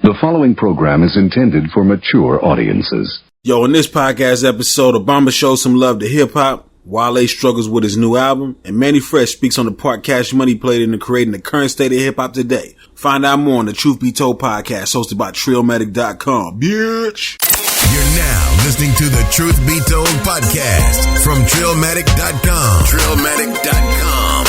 The following program is intended for mature audiences. Yo, in this podcast episode, Obama shows some love to hip-hop, Wale struggles with his new album, and Manny Fresh speaks on the part Cash Money played into creating the current state of hip-hop today. Find out more on the Truth Be Told podcast hosted by Trillmatic.com. Bitch! You're now listening to the Truth Be Told podcast from Trillmatic.com. Trillmatic.com.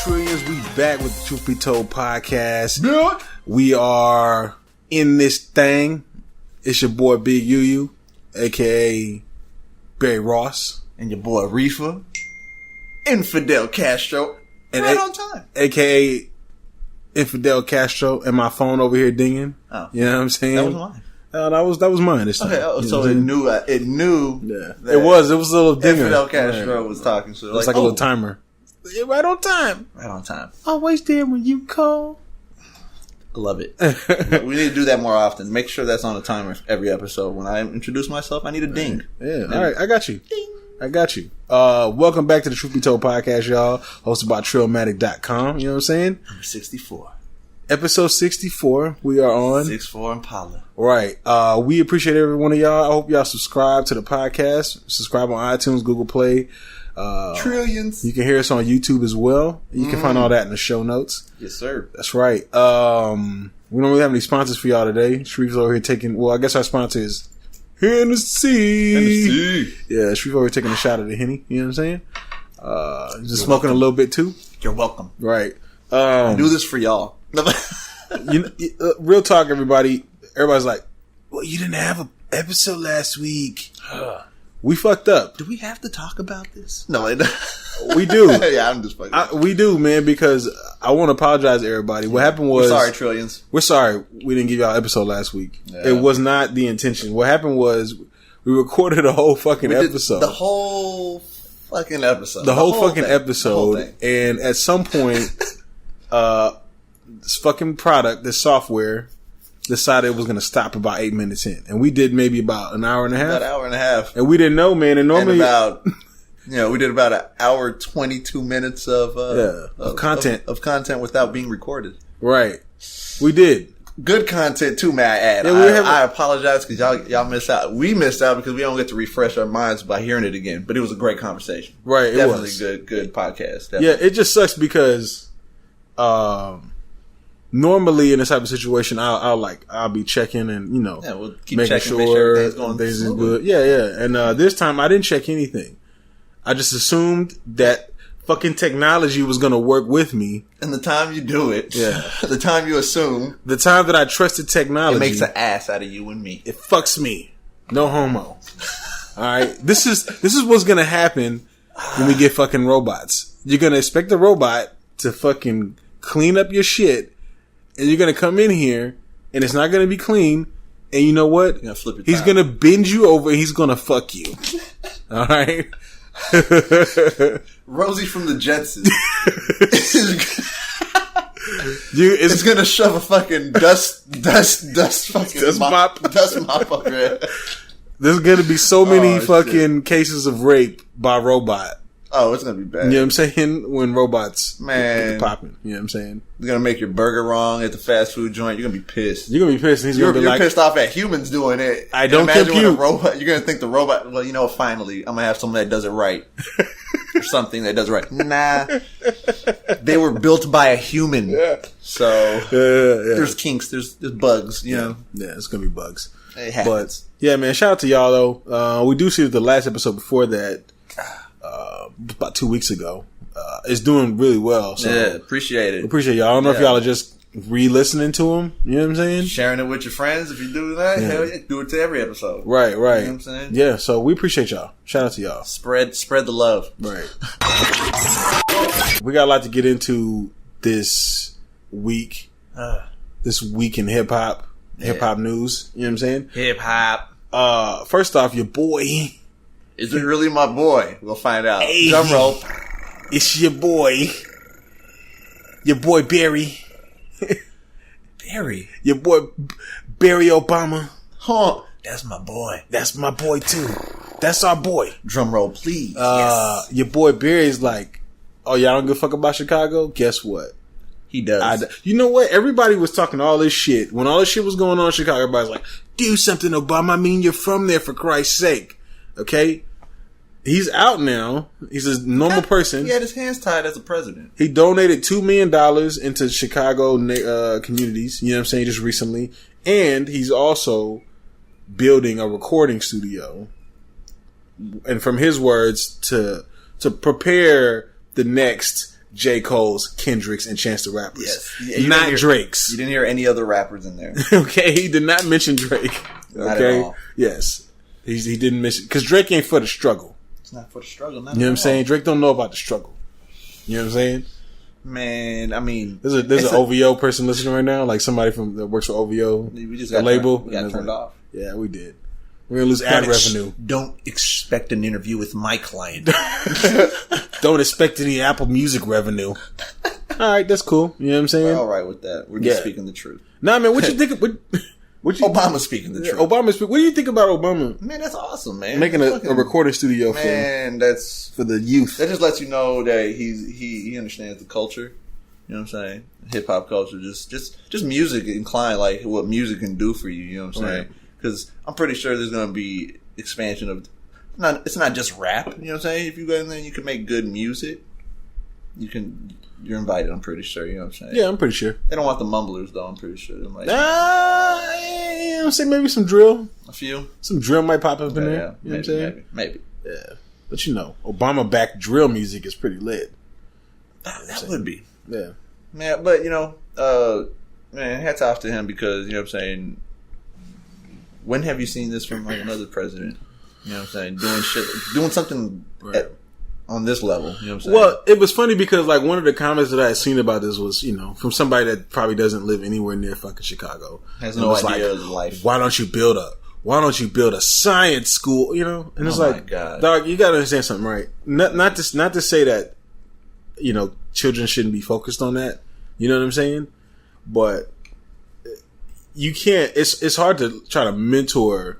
Trillions, we back with the Truth Be Told podcast. Yeah. We are in this thing. It's your boy Big UU, aka Barry Ross, and your boy Riffa, Infidel Castro, and right on time, aka Infidel Castro, and my phone over here dinging. Oh, you know what I'm saying? That was mine. That was mine this time. Okay, so it knew. Yeah, it was a little dinger. Infidel Castro was talking, so it's like a little timer. Right on time. Right on time. Always there when you call. I love it. We need to do that more often. Make sure that's on a timer every episode. When I introduce myself, I need a ding. Yeah. All right. I got you. Ding. I got you. Welcome back to the Truth Be Told podcast, y'all. Hosted by Trillmatic.com. You know what I'm saying? Number 64. Episode 64. We are on 6'4" Impala. Right. We appreciate every one of y'all. I hope y'all subscribe to the podcast. Subscribe on iTunes, Google Play. Trillions. You can hear us on YouTube as well. You can find all that in the show notes. Yes, sir. That's right. We don't really have any sponsors for y'all today. Sharif's over here taking, well, I guess our sponsor is Hennessy. Yeah, Sharif over here taking a shot of the Henny. You know what I'm saying? Just smoking welcome. A little bit too. You're welcome. Right. I do this for y'all. Real talk, everybody. Everybody's like, well, you didn't have an episode last week. We fucked up. Do we have to talk about this? No, we do. Yeah, I'm just fucking. We do, man, because I want to apologize to everybody. What happened was... We're sorry, Trillions. We're sorry we didn't give y'all an episode last week. Yeah. It was not the intention. What happened was we recorded a whole fucking episode. The whole fucking episode. The whole fucking episode. And at some point, this fucking product, this software... decided it was going to stop about 8 minutes in. And we did maybe about an hour and a half. About an hour and a half. And we didn't know, man. And normally... we did about an hour, 22 minutes of content. Of content without being recorded. Right. We did. Good content too, may I add. Yeah, I apologize because y'all missed out. We missed out because we don't get to refresh our minds by hearing it again. But it was a great conversation. Right. Definitely good podcast. Definitely. Yeah, it just sucks because... normally in this type of situation, I'll be checking and we'll keep making checking, sure everything's things are good. Yeah. And this time I didn't check anything. I just assumed that fucking technology was gonna work with me. And the time you do it, yeah, the time you assume, the time that I trusted technology, it makes an ass out of you and me. It fucks me. No homo. All right, this is what's gonna happen when we get fucking robots. You're gonna expect the robot to fucking clean up your shit. And you're going to come in here, and it's not going to be clean. And you know what? He's going to bend you over, and he's going to fuck you. All right? Rosie from the Jetsons. It's going to shove a fucking dust mop up there. There's going to be so many fucking cases of rape by robot. Oh, it's going to be bad. You know what I'm saying? When robots get popping. You know what I'm saying? They're going to make your burger wrong at the fast food joint. You're going to be pissed. You're going to be pissed. And you're pissed off at humans doing it. I don't compute. You're going to think the robot, well, finally, I'm going to have someone that does it right. Or something that does it right. Nah. They were built by a human. Yeah. So, there's kinks. There's bugs, you know. Yeah, it's going to be bugs. It happens. But, yeah, man, shout out to y'all, though. We do see that the last episode before that, about 2 weeks ago, is doing really well. So yeah, appreciate it. Appreciate y'all. I don't know if y'all are just re-listening to them. You know what I'm saying? Sharing it with your friends. If you do that, hell yeah, do it to every episode. Right. You know what I'm saying? Yeah, so we appreciate y'all. Shout out to y'all. Spread the love. Right. We got a lot to get into this week. This week in hip-hop. Hip-hop news. You know what I'm saying? Hip-hop. First off, your boy... Is it really my boy? We'll find out. Hey, drum roll. It's your boy Barry. Barry. Your boy Barry Obama. Huh. That's my boy. That's my boy too. That's our boy. Drum roll, please. Yes. Your boy Barry's like, oh, y'all don't give a fuck about Chicago? Guess what? He does. You know what? Everybody was talking all this shit. When all this shit was going on in Chicago, everybody's like, do something, Obama. I mean, you're from there, for Christ's sake. Okay? He's out now. He's a normal person. He had his hands tied as a president. He donated $2 million into Chicago communities, you know what I'm saying, just recently. And he's also building a recording studio. And from his words, to prepare the next J. Cole's, Kendrick's, and Chance the Rapper's. Yes. Not Drake's. You didn't hear any other rappers in there. Okay, he did not mention Drake. Not okay? at all. Yes. He didn't mention, because Drake ain't for the struggle. It's not for the struggle. You know what I'm saying? Drake don't know about the struggle. You know what I'm saying? Man, I mean, there's an OVO person listening right now, like somebody that works for OVO. We just got label. We got turned off. Yeah, we did. We're gonna lose ad revenue. Don't expect an interview with my client. Don't expect any Apple Music revenue. All right, that's cool. You know what I'm saying? We're all right with that. We're just speaking the truth. Nah, man, what you think? Obama's speaking the truth. What do you think about Obama? Man, that's awesome, man. Making a recording studio that's for the youth. That just lets you know that he understands the culture. You know what I'm saying? Hip hop culture, just music inclined, like what music can do for you. You know what I'm saying? Because I'm pretty sure there's going to be expansion of. It's not just rap. You know what I'm saying? If you go in there, you can make good music. You're invited. I'm pretty sure. You know what I'm saying? Yeah, I'm pretty sure. They don't want the mumblers though. I'm pretty sure. Like, I'm saying maybe some drill. A few. Some drill might pop up in there. Yeah, you know what I'm saying? Maybe. Yeah, but Obama-backed drill music is pretty lit. That would be. Yeah. Man, but man, hats off to him because you know what I'm saying. When have you seen this from like another president? You know what I'm saying? Doing something on this level. You know what I'm saying? Well, it was funny because like one of the comments that I had seen about this was, from somebody that probably doesn't live anywhere near fucking Chicago. Has no idea of life. Why don't you build a science school? And it's like, God. Dog, you gotta understand something, right? Not to say that, children shouldn't be focused on that. You know what I'm saying? But you can't. It's hard to try to mentor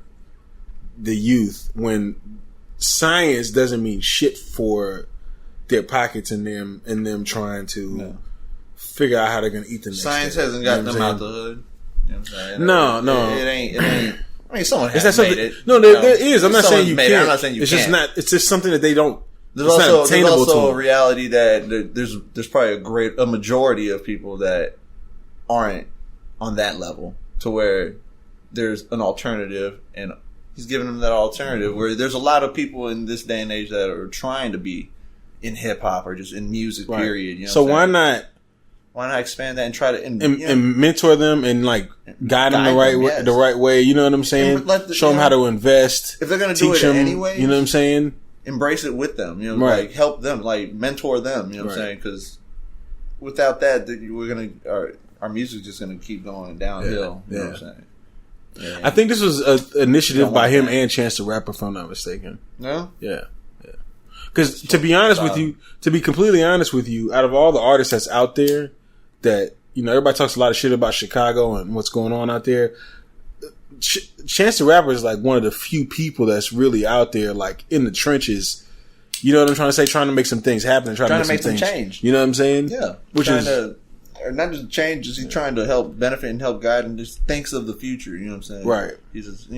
the youth when science doesn't mean shit for their pockets and them trying to figure out how they're gonna eat the next Science day. hasn't got them out the hood. You know what I'm saying? No. It ain't. I mean, someone is has that made it. No, there is. I'm not saying you can't. I'm not saying you can't. It's just something that they don't. There's also a reality that there's probably a majority of people that aren't on that level to where there's an alternative, and he's giving them that alternative where there's a lot of people in this day and age that are trying to be in hip hop or just in music, period. You know so why not expand that and try to and mentor them and like guide them the right way? You know what I'm saying? Show them how to invest. If they're going to do it anyway, you know what I'm saying? Embrace it with them. Like help them, like mentor them. You know what I'm saying? Because without that, our music's just going to keep going downhill. You know what I'm saying? Yeah. I think this was an initiative by him and Chance the Rapper, if I'm not mistaken. No? Yeah. Because to be completely honest with you, out of all the artists that's out there, that everybody talks a lot of shit about Chicago and what's going on out there. Chance the Rapper is like one of the few people that's really out there, like in the trenches. You know what I'm trying to say? Trying to make some things happen and trying to make some change. You know what I'm saying? Yeah. Or not just change, just he's trying to help benefit and help guide and just thinks of the future. You know what I'm saying? Right. He's just,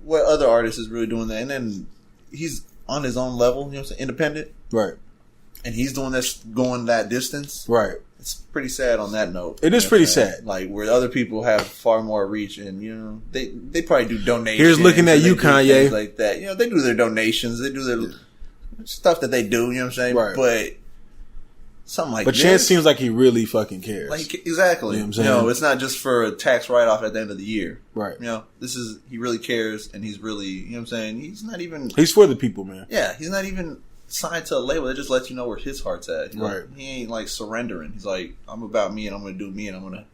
what other artist is really doing that? And then he's on his own level, you know what I'm saying? Independent. Right. And he's doing this, going that distance. Right. It's pretty sad on that note. It is pretty sad. Like where other people have far more reach and, they probably do donations. Here's looking at you, Kanye. Like that. They do their donations. They do their stuff that they do, you know what I'm saying? Right. But something like But Chance seems like he really fucking cares. Exactly. You know what I'm saying? It's not just for a tax write-off at the end of the year. Right. He really cares and he's really, you know what I'm saying? He's for the people, man. Yeah, he's not even signed to a label. It just lets you know where his heart's at. Right. He ain't like surrendering. He's like, I'm about me and I'm going to do me and I'm going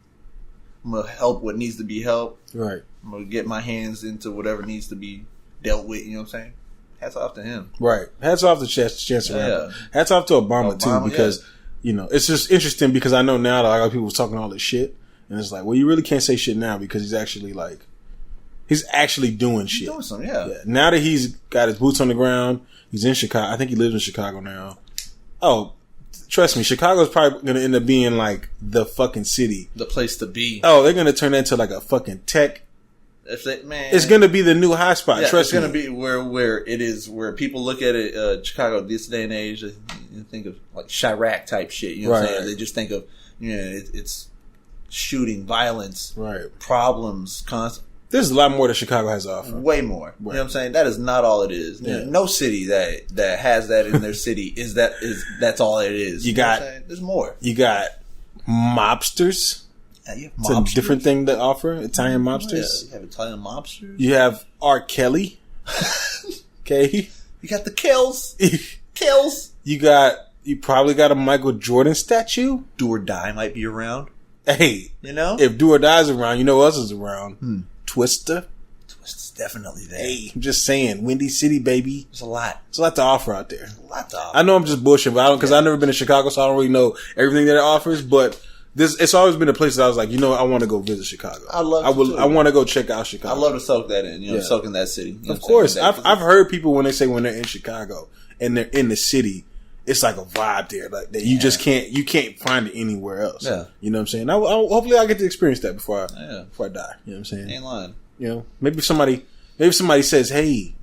to help what needs to be helped. Right. I'm going to get my hands into whatever needs to be dealt with, you know what I'm saying? Hats off to him. Right. Hats off to Chance the Rapper. Hats off to Obama too, because, it's just interesting because I know now that a lot of people was talking all this shit. And it's like, well, you really can't say shit now because he's actually doing shit. Doing something, yeah. Now that he's got his boots on the ground, he's in Chicago. I think he lives in Chicago now. Oh, trust me, Chicago's probably going to end up being like the fucking city. The place to be. Oh, they're going to turn that into like a fucking tech. Man, it's going to be the new hotspot. Yeah, trust me. It's going to be where it is, where people look at it, Chicago this day and age, you think of like Chirac type shit. You know what I'm saying? They just think of, it's shooting, violence, problems, constant. There's a lot more that Chicago has to offer. Way more. Right. You know what I'm saying? That is not all it is. Yeah. No city that has that in their city that's all it is. You got, there's more. You got mobsters. Yeah, you have mobsters. It's a different thing to offer. Italian mobsters. Yeah, you have Italian mobsters. You have R. Kelly. Okay. You got the Kills. Kills. You probably got a Michael Jordan statue. Do or Die might be around. Hey. If Do or Die's around, you know who else is around? Twister. Twister's definitely there. Hey, I'm just saying, Windy City, baby. There's a lot. There's a lot to offer out there. A lot to offer. I know I'm just bullshitting, but because I've never been to Chicago, so I don't really know everything that it offers. But it's always been a place that I was like, I want to go visit Chicago. I want to go check out Chicago. I love to soak that in. Soak in that city. Of course, I've heard people when they're in Chicago and they're in the city. It's like a vibe there, like that you just can't find it anywhere else. Yeah. You know what I'm saying? Hopefully I get to experience that before I die. You know what I'm saying? Ain't lying. Maybe somebody says, hey,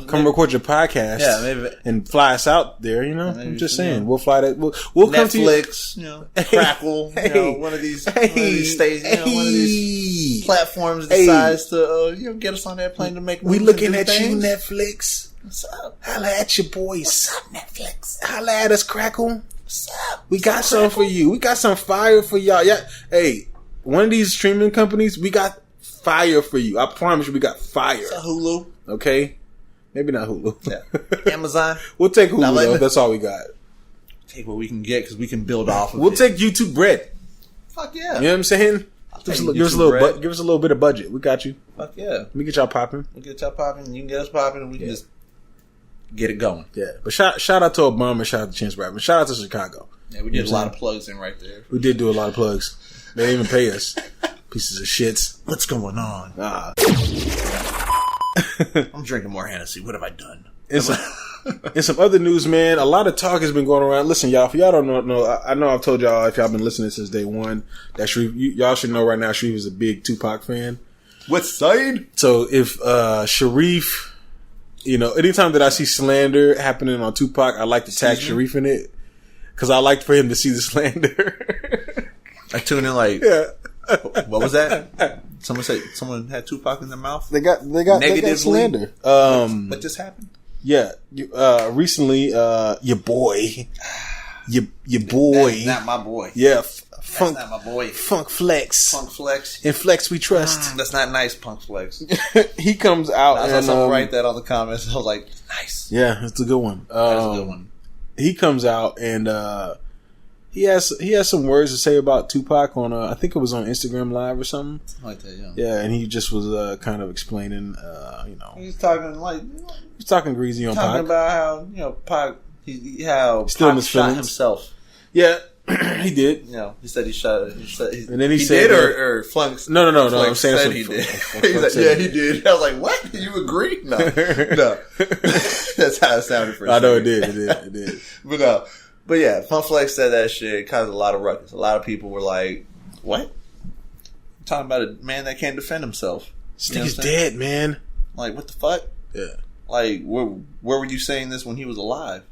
come record your podcast, maybe, and fly us out there. I'm just saying, we'll fly that. We'll come to Netflix, Crackle, one of these stations, one of these platforms decides to get us on that plane to make. We looking at you, Netflix. What's up? Holla at your boys. What's up, Netflix? Holla at us, Crackle. What's up? We got something for you. We got some fire for y'all. Yeah. Hey, one of these streaming companies, we got fire for you. I promise you, we got fire. It's a Hulu. Okay? Maybe not Hulu. Yeah. Amazon. We'll take Hulu, though. That's all we got. Take what we can get because we can build off of it. We'll take YouTube bread. Fuck yeah. You know what I'm saying? Give us a little bit of budget. We got you. Fuck yeah. Let me get y'all popping. We'll get y'all popping. You can get us popping and we can just get it going. Yeah. But shout out to Obama, shout out to Chance Rapper, shout out to Chicago. Yeah, we did a lot of plugs in right there. We did do a lot of plugs. They didn't even pay us. Pieces of shits. What's going on? I'm drinking more Hennessy. What have I done? In some other news, man, a lot of talk has been going around. Listen, y'all, if y'all don't know, I know I've told y'all, if y'all been listening since day one, that Sharif, y'all should know right now, Sharif is a big Tupac fan. What side? So if Sharif, anytime that I see slander happening on Tupac, I like to tag Sharif in it because I like for him to see the slander. I tune in like, what was that? Someone had Tupac in their mouth. They got slander. What just happened? Yeah, recently, your boy. That's not my boy. Yeah, That's not my boy. Funk Flex. Funk Flex. In Flex we trust. That's not nice, Punk Flex. He comes out I saw someone write that on the comments. I was like, nice. Yeah, it's a good one. That's a good one. He comes out and he has some words to say about Tupac on I think it was on Instagram Live or something. Like that, yeah. Yeah, and he just was kind of explaining, he's talking he's talking greasy on Pac. Talking about how Pac how still Pac shot himself. Yeah, he did. He said he shot. And then he said did or Flunk. No. I'm saying said he did. He's like, yeah, he did. I was like, what? You agree? No. That's how it sounded for. I know it did. But yeah, Funk Flex said that shit. It caused a lot of ruckus. A lot of people were like, what? I'm talking about a man that can't defend himself. This nigga's dead, man. Like, what the fuck? Yeah. Like, where were you saying this when he was alive?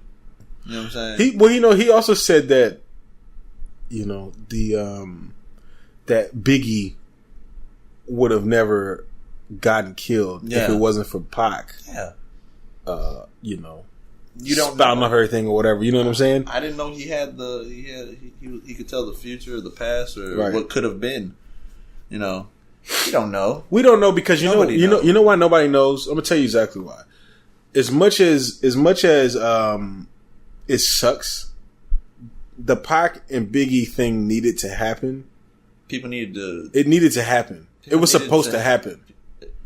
You know what I'm saying? He also said that, that Biggie would have never gotten killed if it wasn't for Pac. Yeah. You don't spouting on everything or whatever. You know what I'm saying? I didn't know he could tell the future or the past or what could have been. We don't know. We don't know because you know why nobody knows. I'm gonna tell you exactly why. As much as it sucks, the Pac and Biggie thing needed to happen. People needed to. It needed to happen. It was supposed to happen.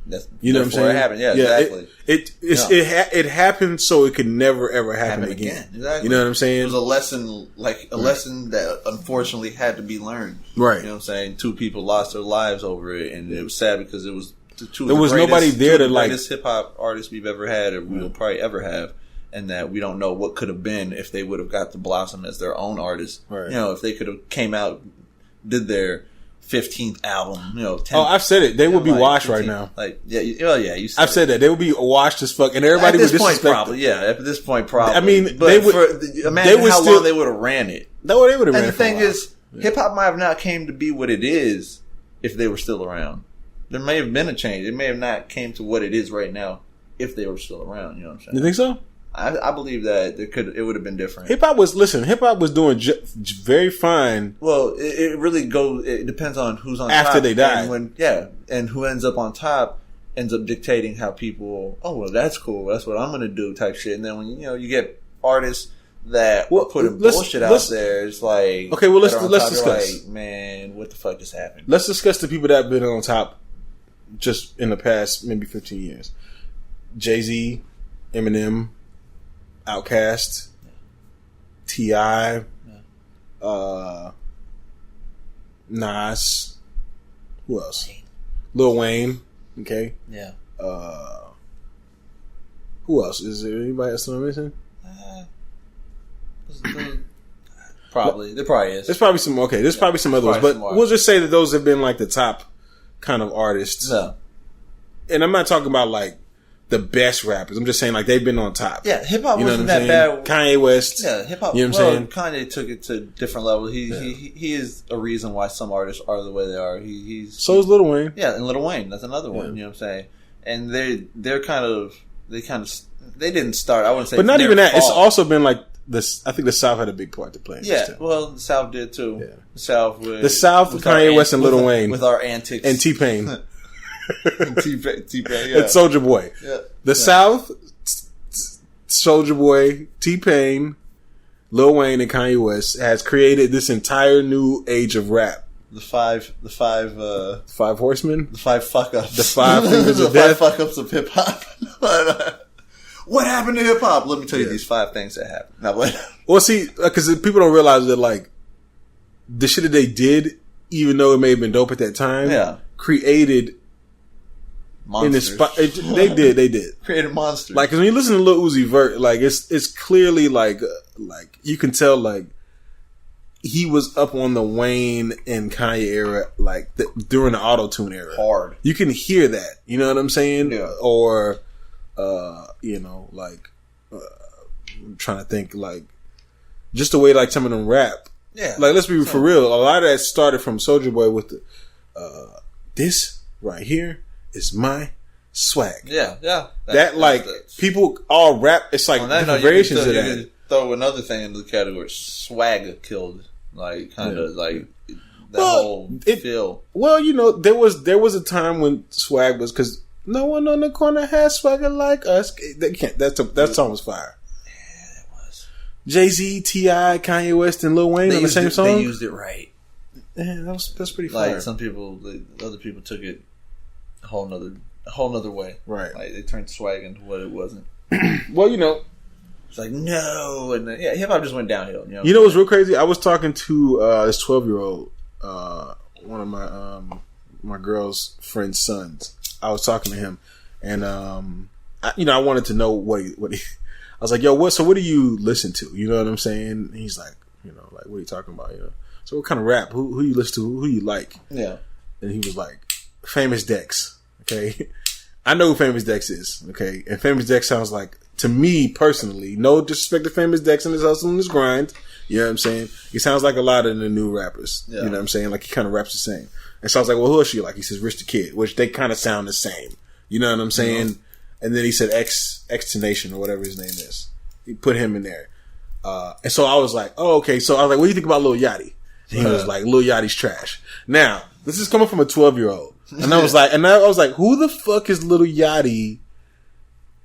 That's you know what I'm saying? It happened. Yeah, exactly. It happened so it could never ever happen again. Exactly. You know what I'm saying? It was a lesson, lesson that unfortunately had to be learned. Right. You know what I'm saying? 2 people lost their lives over it, and it was sad because it was there was nobody there to like greatest hip hop artists we've ever had, or we will probably ever have. And that we don't know what could have been if they would have got to blossom as their own artists. Right. You know, if they could have came out, did their 15th album, 10th, I've said it. They would be washed 15th, right now. I've said that. They would be washed as fuck, and everybody would disrespect. At this point, probably. I mean, but imagine how long they would have ran it. No, they would have ran it. And the thing is, hip hop might have not came to be what it is if they were still around. There may have been a change. It may have not came to what it is right now if they were still around. You know what I'm saying? You think so? I believe that it would have been different. Hip hop was doing very fine. Well, it really goes. It depends on who's on after top they die. And who ends up on top ends up dictating how people. Oh well, that's cool. That's what I'm going to do. Type shit. And then when you get artists that are putting bullshit out there, it's like okay. Well, let's discuss. Like, man, what the fuck just happened? Let's discuss the people that have been on top just in the past maybe 15 years. Jay-Z, Eminem, Outkast, T.I., Nas, who else? Lil Wayne, okay. Yeah. Who else? Is there anybody else I'm missing? Probably. There probably is. There's probably some, okay, there's probably some other ones, but we'll just say that those have been like the top kind of artists. Yeah. And I'm not talking about like the best rappers. I'm just saying like they've been on top. Yeah, hip hop wasn't that bad. Kanye West. Yeah, hip hop. You know what I'm saying? Kanye took it to different levels. He is a reason why some artists are the way they are. So is Lil Wayne. Yeah, and Lil Wayne. That's another one. You know what I'm saying? And they didn't start. I wouldn't say, but not even that. Fault. It's also been like this. I think the South had a big part to play. Well, the South did too. Yeah. The South with Kanye West and Lil Wayne with our antics and T-Pain. T-Pain, yeah. And Soulja Boy. Yeah. The South, Soulja Boy, T-Pain, Lil Wayne, and Kanye West has created this entire new age of rap. The five horsemen, the 5 fuck ups, the 5 fingers of death, 5 fuck ups of hip hop. What happened to hip hop? Let me tell you these 5 things that happened. Now, well, see, because people don't realize that like the shit that they did, even though it may have been dope at that time, created. Monsters. They did. Created monsters. Like, cause when you listen to Lil Uzi Vert, like, it's clearly like, you can tell, like, he was up on the Wayne and Kanye era, like, during the auto-tune era. Hard. You can hear that. You know what I'm saying? Yeah. Or, like, I'm trying to think, like, just the way, like, some of them rap. Yeah. Like, let's be for real. A lot of that started from Soulja Boy with the, this right here is my swag. Yeah. People all rap. It's like different variations of that. You can throw another thing into the category. Swag killed, like kind of like the whole feel. Well, there was a time when swag was because no one on the corner has swagger like us. They can't. That song was fire. Yeah, it was. Jay-Z, T.I., Kanye West, and Lil Wayne on the same song. They used it right. Yeah, that's pretty fire. Like some people, other people took it a whole nother way. Right. Like they turned swag into what it wasn't. Well, it's like no, and then, hip hop just went downhill. You know what's real crazy? I was talking to this 12-year-old, one of my girl's friend's sons. I was talking to him, and I wanted to know what he. I was like, yo, what do you listen to? You know what I'm saying? And he's like, like what are you talking about? So what kind of rap? Who you listen to? Who you like? Yeah. And he was like, Famous Dex. Okay, I know who Famous Dex is. Okay, and Famous Dex sounds like, to me personally, no disrespect to Famous Dex and his hustle and his grind. You know what I'm saying? He sounds like a lot of the new rappers. Yeah. You know what I'm saying? Like he kind of raps the same. And so I was like, well, who is she? Like he says, Rich the Kid, which they kind of sound the same. You know what I'm saying? Mm-hmm. And then he said X-Tenation or whatever his name is. He put him in there. And so I was like, oh, okay. So I was like, what do you think about Lil Yachty? And he was like, Lil Yachty's trash. Now, this is coming from a 12-year-old. And I was like, who the fuck is Lil Yachty?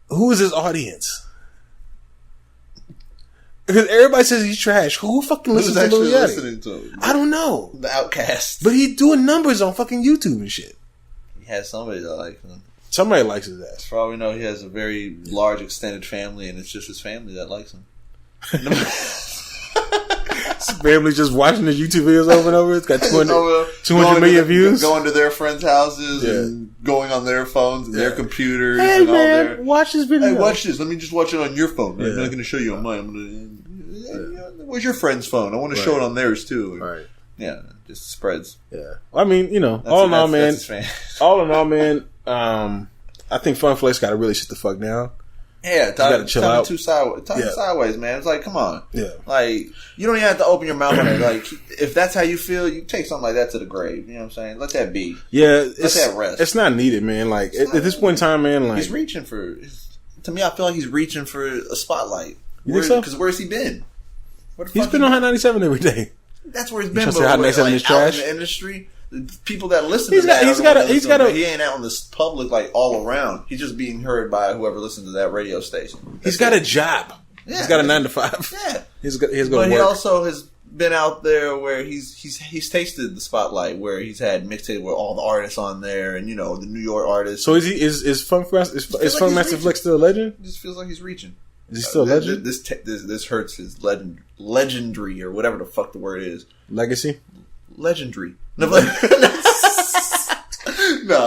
Who is his audience? Because everybody says he's trash. Who fucking listens to Lil Yachty? I don't know. The Outkast. But he's doing numbers on fucking YouTube and shit. He has somebody that likes him. Somebody likes his ass. For all we know, he has a very large extended family, and it's just his family that likes him. His family's just watching his YouTube videos over and over. It's got 200 million views. Going to their friends' houses and going on their phones and their computers. Hey, and all man, watch this video. Hey, watch this. Let me just watch it on your phone. I'm not going to show you on mine. Where's your friend's phone? I want to show it on theirs, too. Right. Yeah, it just spreads. Yeah. I mean, you know, all in all, man, I think Fun Flex got to really sit the fuck down. Yeah, gotta chill out. Sideways, man. It's like, come on. Yeah. Like, you don't even have to open your mouth on it. Like, if that's how you feel, you take something like that to the grave. You know what I'm saying? Let that be. Yeah. Let that rest. It's not needed, man. Like, at this point in time, man, like. He's reaching for, to me, I feel like he's reaching for a spotlight. You think so? Because where's he been? He's been on Hot 97 every day. That's where he's been. But Hot 97 is trash? Out in the industry, the people that listen to that, he ain't out in the public like all around. He's just being heard by whoever listens to that radio station. He's got a job. Yeah, he's got a 9 to 5. Yeah, he's got to work. He also has been out there where he's tasted the spotlight, where he's had mixtape with all the artists on there, and you know the New York artists. So is Funkmaster Flex still a legend? It just feels like he's reaching. Is he still a legend? This hurts his legendry or whatever the fuck the word is. Legacy. Legendry. No,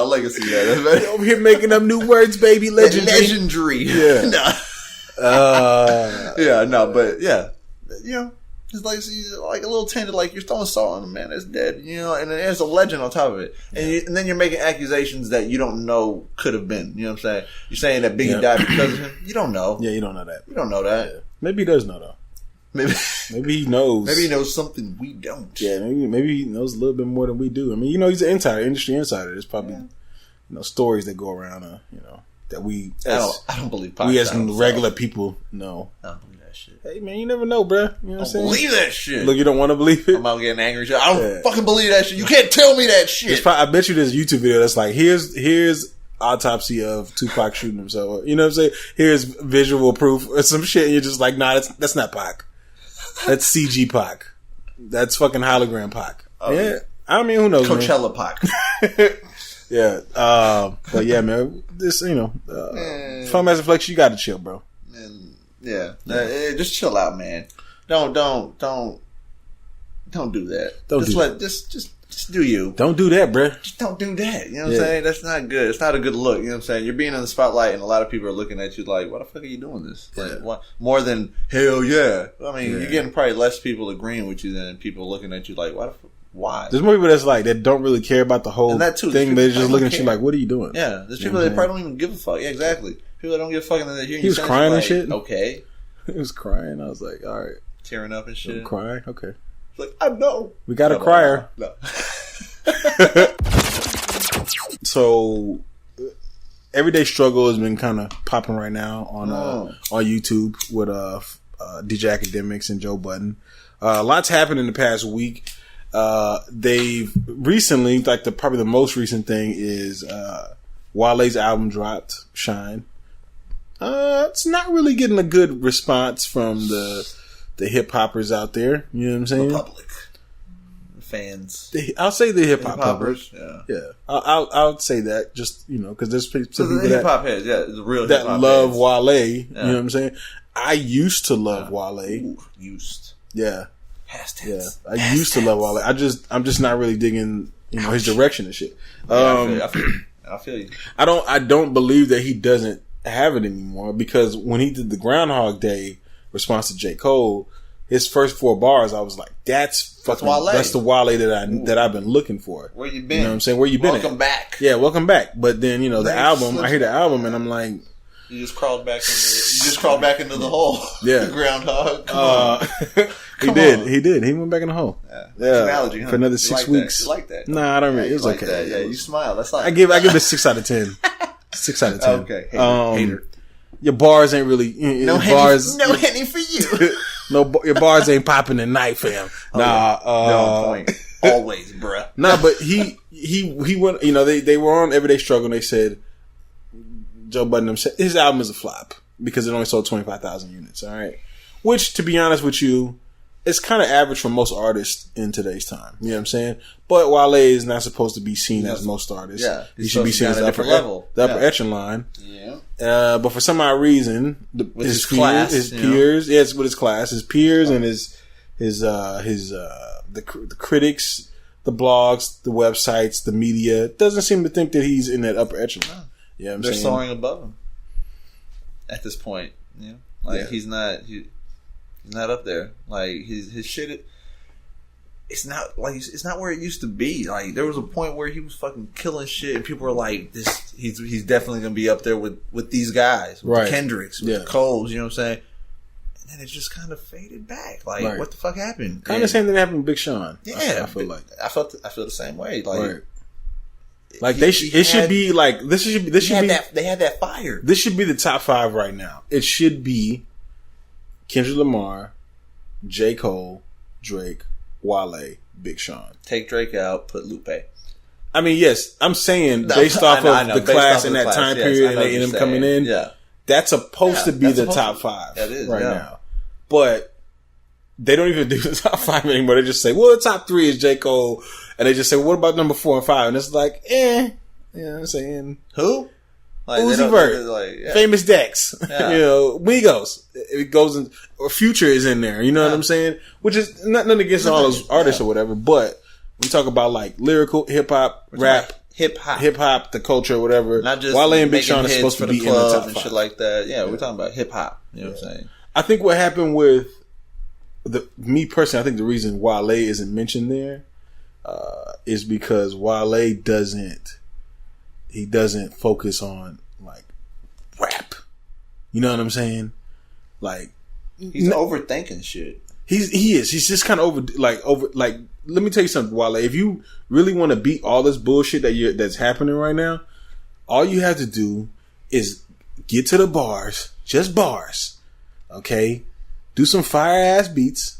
legacy. Yeah, over here making up new words, baby. Legendry. Yeah. No. But yeah, you know, his legacy is like a little tainted. Like you're throwing salt on a man that's dead. You know, and there's a legend on top of it, and then you're making accusations that you don't know could have been. You know what I'm saying? You're saying that Biggie died because of him. You don't know. Yeah, you don't know that. You don't know that. Yeah. Maybe he does know though. Maybe he knows. Maybe he knows something we don't. Yeah, maybe he knows a little bit more than we do. I mean, you know, he's an industry insider. There's probably stories that go around, that we. I don't believe. We as regular people know. I don't believe that shit. Hey man, you never know, bro. You know what I'm saying? Believe that shit. Look, you don't want to believe it. I'm out getting angry. I don't fucking believe that shit. You can't tell me that shit. I bet you there's a YouTube video that's like, here's autopsy of Tupac shooting himself. You know what I'm saying? Here's visual proof or some shit, and you're just like, nah, that's not Pac. That's CG Pac. That's fucking hologram Pac. Yeah. I mean, who knows? Coachella Pac. Yeah. But yeah, man. This, Funkmaster Flex, you gotta chill, bro. Just chill out, man. Don't do that. Just do you. Don't do that, bro. Just don't do that. You know what I'm saying? That's not good. It's not a good look. You know what I'm saying? You're being in the spotlight, and a lot of people are looking at you like, "Why the fuck are you doing this?" Like, what? More than hell yeah. I mean, you're getting probably less people agreeing with you than people looking at you like, "Why the fuck?" Why? There's more people that's like that don't really care about the whole thing. They're just looking at you like, "What are you doing?" Yeah, there's people that probably don't even give a fuck. Yeah, exactly. People that don't give a fuck, and then they hear you. He was crying and shit. Okay. He was crying. I was like, all right, tearing up and shit. I'm crying. Okay. It's like I know we got a crier. No. So, Everyday Struggle has been kind of popping right now on YouTube with DJ Akademiks and Joe Budden. Lots happened in the past week. They've recently, like probably the most recent thing is Wale's album dropped, Shine. It's not really getting a good response from the hip hoppers out there. You know what I'm saying? The public. Fans. I'll say the hip hop hoppers. Yeah. I'll say that just because there's some people the hip hop heads, the real that hip-hop love heads. Wale. You know what I'm saying? I used to love Wale. Ooh, used. Yeah. Past tense. Yeah. I used to love Wale. I'm just not really digging his direction and shit. I feel you. I don't believe that he doesn't have it anymore, because when he did the Groundhog Day response to J. Cole, his first 4 bars, I was like, that's Wale. That's the Wale that I've been looking for. Where you been? You know what I'm saying? Where you been? Welcome back. Yeah, welcome back. But then, the album, I hear the album and I'm like, you just crawled back into the hole. Yeah. The groundhog. He did. He went back in the hole. Yeah. Analogy, huh? For another 6 weeks. You like that? Nah, I don't really. It was okay. That. Yeah, you smile. That's like I give it a 6 out of 10. 6 out of 10. Okay. Hater. Your bars ain't really no Henny for you. Your bars ain't popping tonight, fam. Nah, no point. Always, bruh. Nah, but he went. They were on Everyday Struggle, and they said Joe Budden said his album is a flop because it only sold 25,000 units. All right, which, to be honest with you, it's kind of average for most artists in today's time. You know what I'm saying? But Wale is not supposed to be seen as most artists. Yeah. He should be seen as the upper echelon. Yeah. But for some odd reason, his peers, yes, with his class, his peers and the critics, the blogs, the websites, the media doesn't seem to think that he's in that upper echelon. Yeah, you know they're soaring above him at this point. You know? He's not up there. Like his shit. It's not where it used to be. Like there was a point where he was fucking killing shit, and people were like, "This, he's definitely gonna be up there with these guys, with the Kendricks, with the Coles." You know what I'm saying? And then it just kind of faded back. Like, what the fuck happened? Kind of the same thing happened with Big Sean. Yeah, I feel like I feel the same way. Like, like they should be like this should be they had that fire. This should be the top 5 right now. It should be Kendrick Lamar, J. Cole, Drake, Wale, Big Sean. Take Drake out, put Lupe. I mean, yes, I'm saying based off of the class in that time period and them coming in, that's supposed to be the top 5 right now. But they don't even do the top 5 anymore. They just say, well, the top 3 is J. Cole. And they just say, well, what about number 4 and 5? And it's like, You know what I'm saying? Who? Like, Uzi Vert, Famous Dex, you know, Migos. It goes in, or Future is in there. You know what I'm saying? Which is nothing against all those artists or whatever. But we talk about like lyrical hip hop, rap, hip hop, the culture, or whatever. Not just Wale and Big Sean is supposed to be in the top 5 and shit like that. Yeah, we're talking about hip hop. You know what I'm saying? I think what happened with me personally, I think the reason Wale isn't mentioned there is because Wale doesn't focus on like rap. You know what I'm saying? Like he's overthinking shit. He is. He's just kind of over. Let me tell you something, Wale. If you really want to beat all this bullshit that's happening right now, all you have to do is get to the bars, just bars. Okay, do some fire ass beats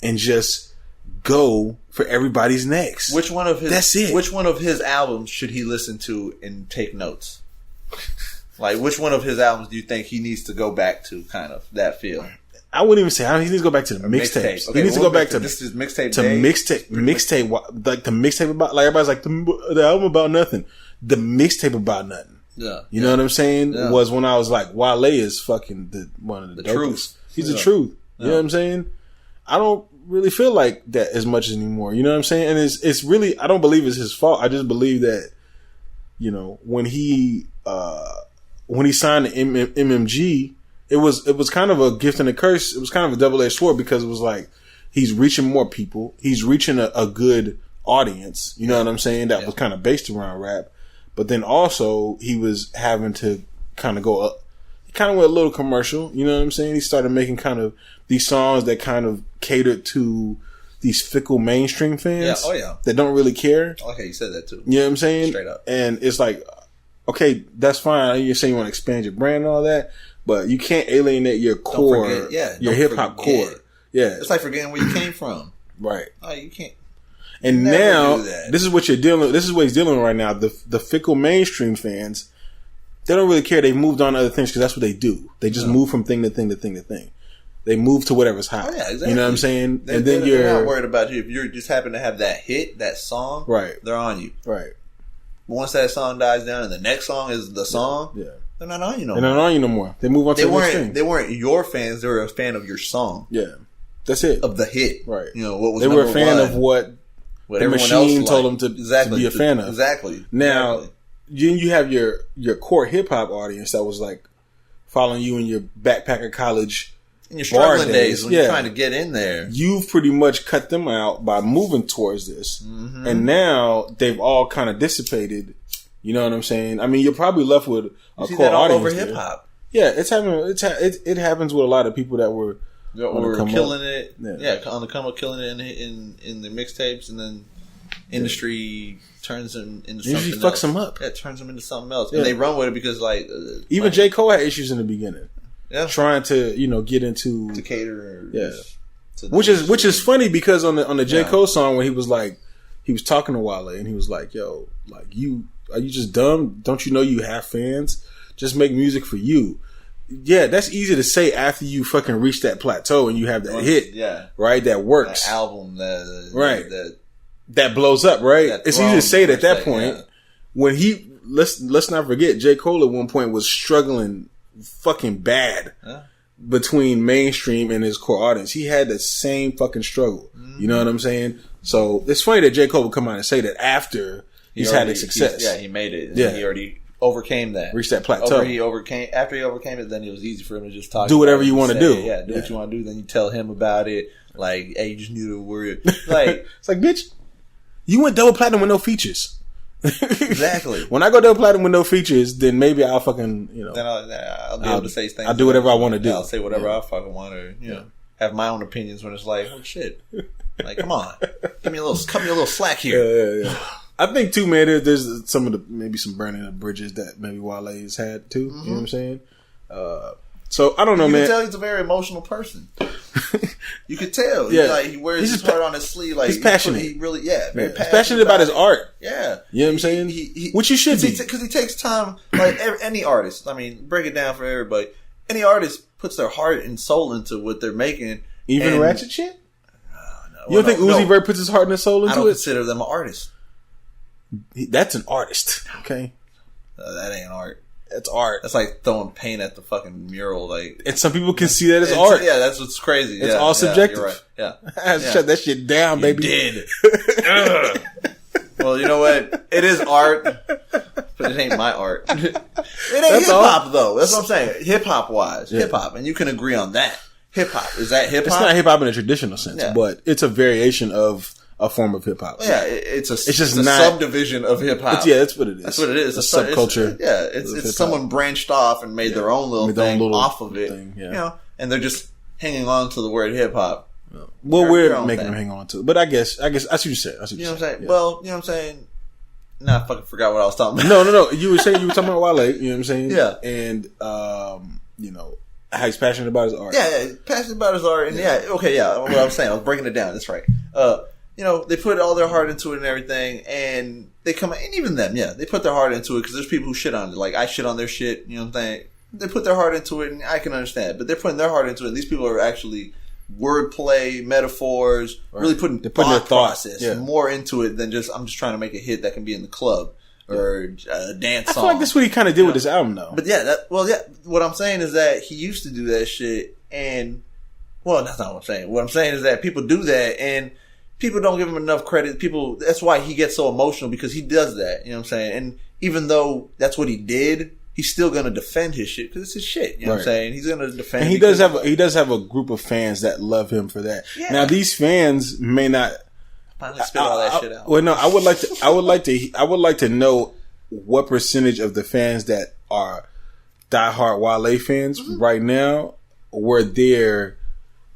and just go for everybody's necks. Which one of his? That's it. Which one of his albums should he listen to and take notes? Like, which one of his albums do you think he needs to go back to? Kind of that feel. I wouldn't even say he needs to go back to the mixtapes. Okay, he needs to go back to this is mixtape. To mixtape, like the mixtape about like everybody's like the album about nothing. The mixtape about nothing. Yeah, you know what I'm saying? Yeah. Was when I was like, Wale is fucking one of the dopest. Truth. He's the truth. You know what I'm saying? I don't really feel like that as much anymore. You know what I'm saying? And it's really, I don't believe it's his fault. I just believe that, you know, when he signed the MMG, it was kind of a gift and a curse. It was kind of a double-edged sword because it was like he's reaching more people. He's reaching a good audience. You know what I'm saying? That was kind of based around rap. But then also he was having to kind of go up. He kind of went a little commercial. You know what I'm saying? He started making kind of these songs that kind of catered to these fickle mainstream fans. That don't really care. Okay, you said that too. You know what I'm saying? Straight up. And it's like, okay, that's fine. You're saying you want to expand your brand and all that, but you can't alienate your core, your hip hop core. Yeah. It's like forgetting where you came from. Right. Oh, you can't. And now, this is what he's dealing with right now. The fickle mainstream fans, they don't really care. They've moved on to other things because that's what they do. They just move from thing to thing to thing to thing. They move to whatever's hot. Oh, yeah, exactly. You know what I'm saying? And then they're not worried about you. If you just happen to have that hit, that song, right? They're on you. Right. But once that song dies down and the next song is the song, they're not on you no more. They're not on you no more. They move on to the next thing. They weren't your fans. They were a fan of your song. Yeah. That's it. Of the hit. Right. You know, what was they were a fan of what the machine told them to be a fan of. Exactly. Now, you have your core hip hop audience that was like following you in your backpacker college. In your struggling days when you're trying to get in there. You've pretty much cut them out by moving towards this. Mm-hmm. And now they've all kind of dissipated. You know what I'm saying? I mean, you're probably left with a core audience over hip hop. Yeah, it happens with a lot of people that were killing it. Yeah, on the come up, killing it in the mixtapes, and then industry turns them into something else. Usually fucks them up. Yeah, turns them into something else. And they run with it because even J. Cole had issues in the beginning. Yeah. Trying to, get into to cater, which is funny because on the J. Cole song when he was talking to Wale and he was like, "Yo, like are you just dumb? Don't you know you have fans? Just make music for you." Yeah, that's easy to say after you fucking reach that plateau and you have that hit. Yeah. Right? That works. That album that blows up, right? It's easy to say it at that point. Yeah. When let's not forget, J. Cole at one point was struggling fucking bad between mainstream and his core audience. He had the same fucking struggle. You know what I'm saying? So it's funny that J. Cole would come out and say that after he's had a success. He made it. He already overcame that. Reached that plateau. After he overcame it, then it was easy for him to just talk. Do whatever you want to do. Yeah, do what you want to do. Then you tell him about it. Like, hey, you just need to worry. Like, it's like, bitch, you went double platinum with no features. Exactly. When I go double platinum with no features, then maybe I'll fucking, Then I'll be able to say things. I'll do whatever I want to do. I'll say whatever I fucking want, or have my own opinions when it's like, oh shit, like come on, cut me a little slack here. Yeah. I think too, man. There's some of the maybe some burning of bridges that maybe Wale's had too. You know what I'm saying? So I don't know, man. You can tell he's a very emotional person. You could tell. Yeah, he wears his heart on his sleeve. Like he's passionate. He really, very passionate about his art. Yeah, you know what I'm saying. Which you should be, because he takes time. Like any artist. I mean, break it down for everybody. Any artist puts their heart and soul into what they're making. Even ratchet shit. You don't think Uzi Vert puts his heart and his soul into it? I don't consider them an artist. That's an artist. Okay, that ain't art. That's art. That's like throwing paint at the fucking mural. Like, and some people can see that as art. Yeah, that's what's crazy. It's all subjective. You're right. Yeah, shut that shit down, baby. You did. Well, you know what? It is art, but it ain't my art. It ain't hip hop though. That's what I'm saying. Hip hop wise, hip hop, and you can agree on that. Hip hop, is that hip hop? It's not hip hop in a traditional sense, but it's a variation of a form of hip hop. Yeah, it's just a subdivision of hip hop. Yeah, that's what it is. That's what it is. It's a subculture. It's someone branched off and made their own little thing off of it. You know, and they're just hanging on to the word hip hop. Well, we're making them hang on to it, but I see what you said. You know what I'm saying? Yeah. Well, you know what I'm saying. Nah, I fucking forgot what I was talking about. No. You were talking about Wale. You know what I'm saying? Yeah. And how he's passionate about his art. Yeah, passionate about his art, and what I was saying, I was breaking it down. That's right. They put all their heart into it and everything, and they come, and even them, they put their heart into it, because there's people who shit on it. Like, I shit on their shit, you know what I'm saying? They put their heart into it, and I can understand, but they're putting their heart into it, and these people are actually wordplay, metaphors, really putting their process more into it than I'm just trying to make a hit that can be in the club. Or a dance song. I feel like that's what he kind of did with this album, though. But what I'm saying is that he used to do that shit, and that's not what I'm saying. What I'm saying is that people do that, and people don't give him enough credit. That's why he gets so emotional, because he does that. You know what I'm saying? And even though that's what he did, he's still going to defend his shit, because it's his shit. You know what I'm saying? He's going to defend. And he does have a group of fans that love him for that. Yeah. Now these fans may not. Finally spit all that shit out. Well, no, I would like to know what percentage of the fans that are diehard Wale fans right now were there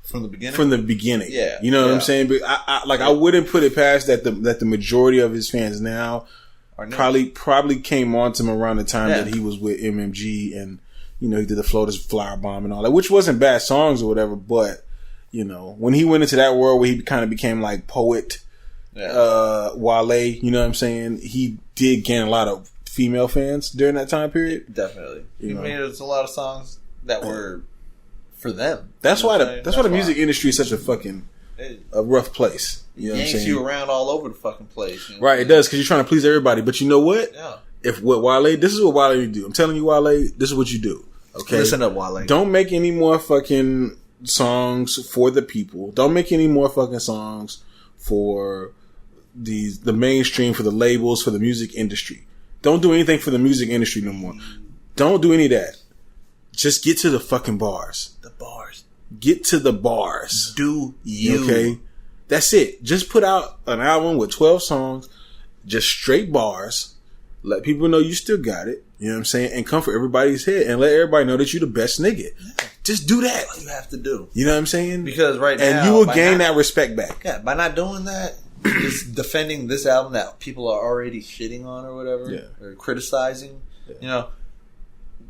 from the beginning. Yeah, you know what I'm saying. But I wouldn't put it past that the majority of his fans now probably came on to him around the time that he was with MMG, and he did the Floater's Flower Bomb and all that, which wasn't bad songs or whatever. But when he went into that world where he kind of became like poet. Wale, you know what I'm saying? He did gain a lot of female fans during that time period. Definitely. There's a lot of songs that were for them. That's why the music industry is such a fucking a rough place. You know what I'm saying? You around all over the fucking place. Right, it does, because you're trying to please everybody. But you know what? Yeah. This is what Wale you do. I'm telling you, Wale, this is what you do. Okay? Listen up, Wale. Don't make any more fucking songs for the people. Don't make any more fucking songs for the mainstream, for the labels, for the music industry. Don't do anything for the music industry no more. Don't do any of that. Just get to the fucking bars. The bars. Get to the bars. Do you. Okay? That's it. Just put out an album with 12 songs, just straight bars. Let people know you still got it. You know what I'm saying? And comfort everybody's head and let everybody know that you're the best nigga. Yeah. Just do that. That's what you have to do. You know what I'm saying? Because right now. And you will gain that respect back. Yeah, by not doing that, just defending this album that people are already shitting on or whatever, or criticizing,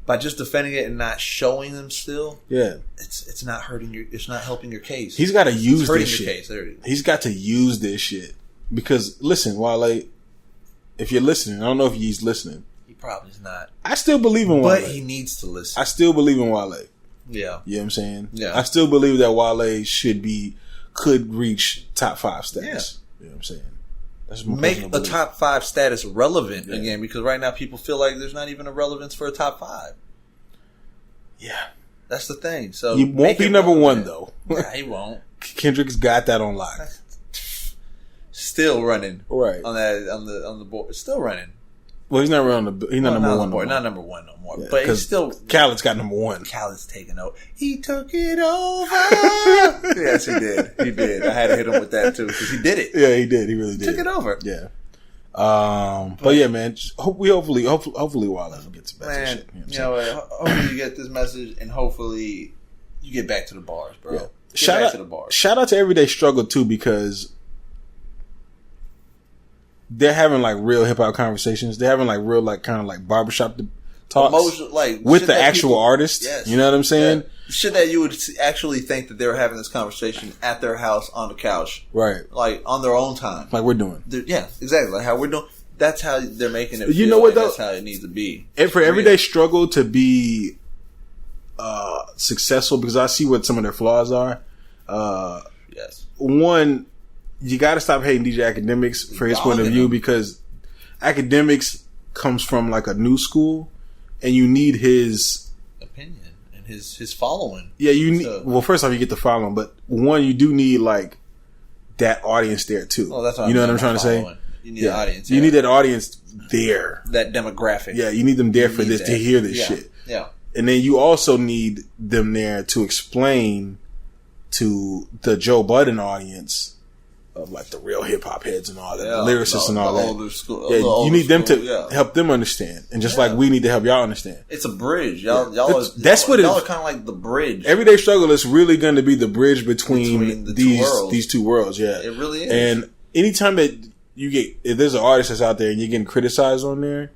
by just defending it and not showing them still, it's not it's not helping your case. He's got to use this shit. Case. He's got to use this shit, because listen, Wale, if you're listening, I don't know if he's listening. He Probably not. I still believe in Wale. But he needs to listen. I still believe in Wale. Yeah. You know what I'm saying? Yeah. I still believe that Wale could reach top 5 status. Yeah. You know what I'm saying? That's my Make a belief. top 5 status relevant again, because right now people feel like there's not even a relevance for a top 5. Yeah. That's the thing. So he won't be number 1 though. Nah, he won't. Kendrick's got that on lock. Still running. Right. On the board. Still running. Well, he's not number 1 no more. Not number 1 no more. Yeah, but he's still. Khaled's got number 1. Khaled's taking over. He took it over. Yes, he did. He did. I had to hit him with that too because he did it. Yeah, he did. He really did. Took it over. Yeah. But yeah, man. Hopefully, Wale gets back to shit. You know what? Hopefully you get this message, and hopefully you get back to the bars, bro. Yeah. Shout out to Everyday Struggle too, because they're having like real hip hop conversations. They're having like real like kind of like barbershop talks with the actual artist. Yes. You know what I'm saying? Yeah. Shit that you would actually think that they were having this conversation at their house on the couch, right? Like on their own time, like we're doing. Yeah, exactly. Like how we're doing. That's how they're making it. You know what though? That's how it needs to be. And for Everyday Struggle to be successful, because I see what some of their flaws are. Yes. One, you got to stop hating DJ Akademiks for his point of view, because Akademiks comes from like a new school, and you need his opinion and his following. Yeah, you need. Well, first off, you get the following, but one, you do need like that audience there too. Oh, that's what you know what I'm trying to say. You need an audience. You need that audience there. That demographic. Yeah, you need them there for this to hear this shit. Yeah. And then you also need them there to explain to the Joe Budden audience of like the real hip hop heads and all that, the lyricists and all that. You need them to help them understand, and just like we need to help y'all understand. It's a bridge, y'all. That's what y'all are kind of like the bridge. Everyday Struggle is really going to be the bridge between these two worlds. Yeah, it really is. And anytime that if there's an artist that's out there and you're getting criticized on there,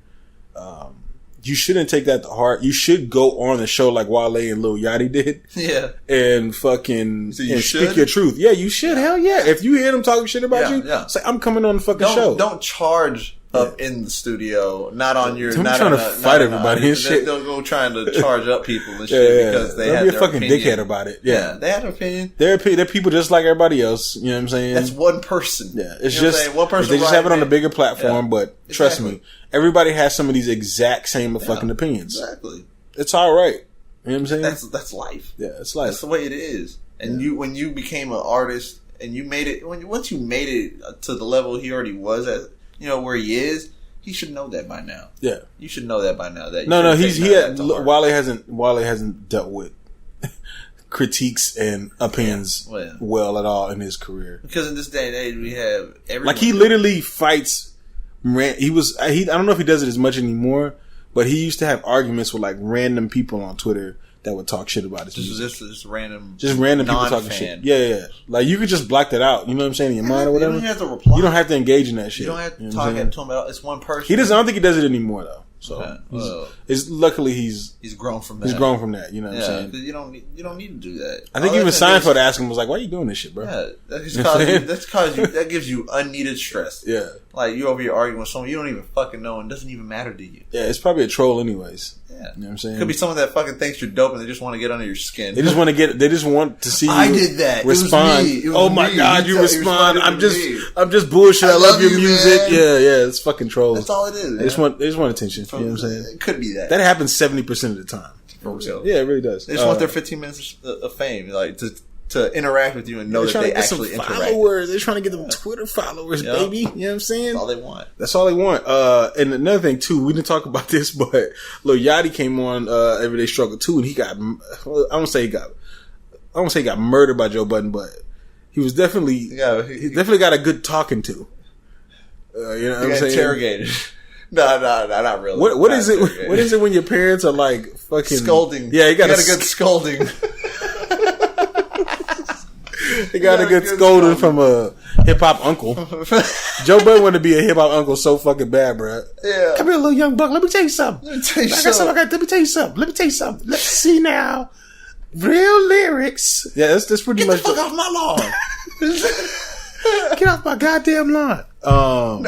you shouldn't take that to heart. You should go on the show like Wale and Lil Yachty did. Yeah. And fucking speak your truth. Yeah, you should. Hell yeah. If you hear them talking shit about you, say, I'm coming on the fucking show. Don't charge up in the studio. Not on your... I'm trying to fight everybody and shit. They'll go trying to charge up people and shit because they have be a their fucking opinion. dickhead about it. Yeah. They have an opinion. They're people just like everybody else. You know what I'm saying? That's one person. Yeah. It's just... One person they just have it on a bigger platform, but trust me, everybody has some of these exact same fucking opinions. Exactly. It's all right. You know what I'm saying? That's life. Yeah, it's life. That's the way it is. And when you became an artist and you made it, once you made it to the level he already was at, where he is, he should know that by now. Yeah, you should know that by now. That Wale hasn't dealt with critiques and opinions well at all in his career. Because in this day and age, we have like he literally fights. I don't know if he does it as much anymore, but he used to have arguments with like random people on Twitter that would talk shit about his music. Just random people talking shit. Yeah. Like you could just block that out. You know what I'm saying in your mind or whatever. You don't have to reply. You don't have to engage in that shit. You don't have to talk to him about. It's one person. He doesn't. I don't think he does it anymore though. So luckily he's grown from that. He's grown from that. You know what I'm saying? You don't need to do that. I think even Seinfeld asked him, was like, "Why are you doing this shit, bro?" Yeah, that gives you unneeded stress. Yeah, like you over here arguing with someone you don't even fucking know and doesn't even matter to you. Yeah, it's probably a troll anyways. Yeah, you know what I'm saying? Could be someone that fucking thinks you're dope and they just want to get under your skin. They just want to see you. I did that. Respond. It was oh my god, you respond. I'm just bullshit. I love your music. Man. Yeah, it's fucking trolls. That's all it is. They just want attention. You know what I'm saying? It could be that. That happens 70% of the time. For real. Yeah, it really does. They just want their 15 minutes of fame, like to interact with you and know that they actually interact. Followers. They're trying to get them Twitter followers, baby. You know what I'm saying? That's all they want. That's all they want. And another thing too, we didn't talk about this, but Lil Yachty came on Everyday Struggle too, and he got. I don't say he got murdered by Joe Budden, but he was definitely he definitely got a good talking to. You know what I'm saying? Interrogated. No, not really. What is it? What is it when your parents are like fucking scolding? Yeah, you got a good scolding. He got a good scolding from a hip hop uncle. Joe Budden wanted to be a hip hop uncle so fucking bad, bro. Yeah. Come here, little young buck. Let me tell you something. Let me tell you something. Let's see now. Real lyrics. Yeah, that's pretty much. Get the fuck off my lawn. Get off my goddamn lawn.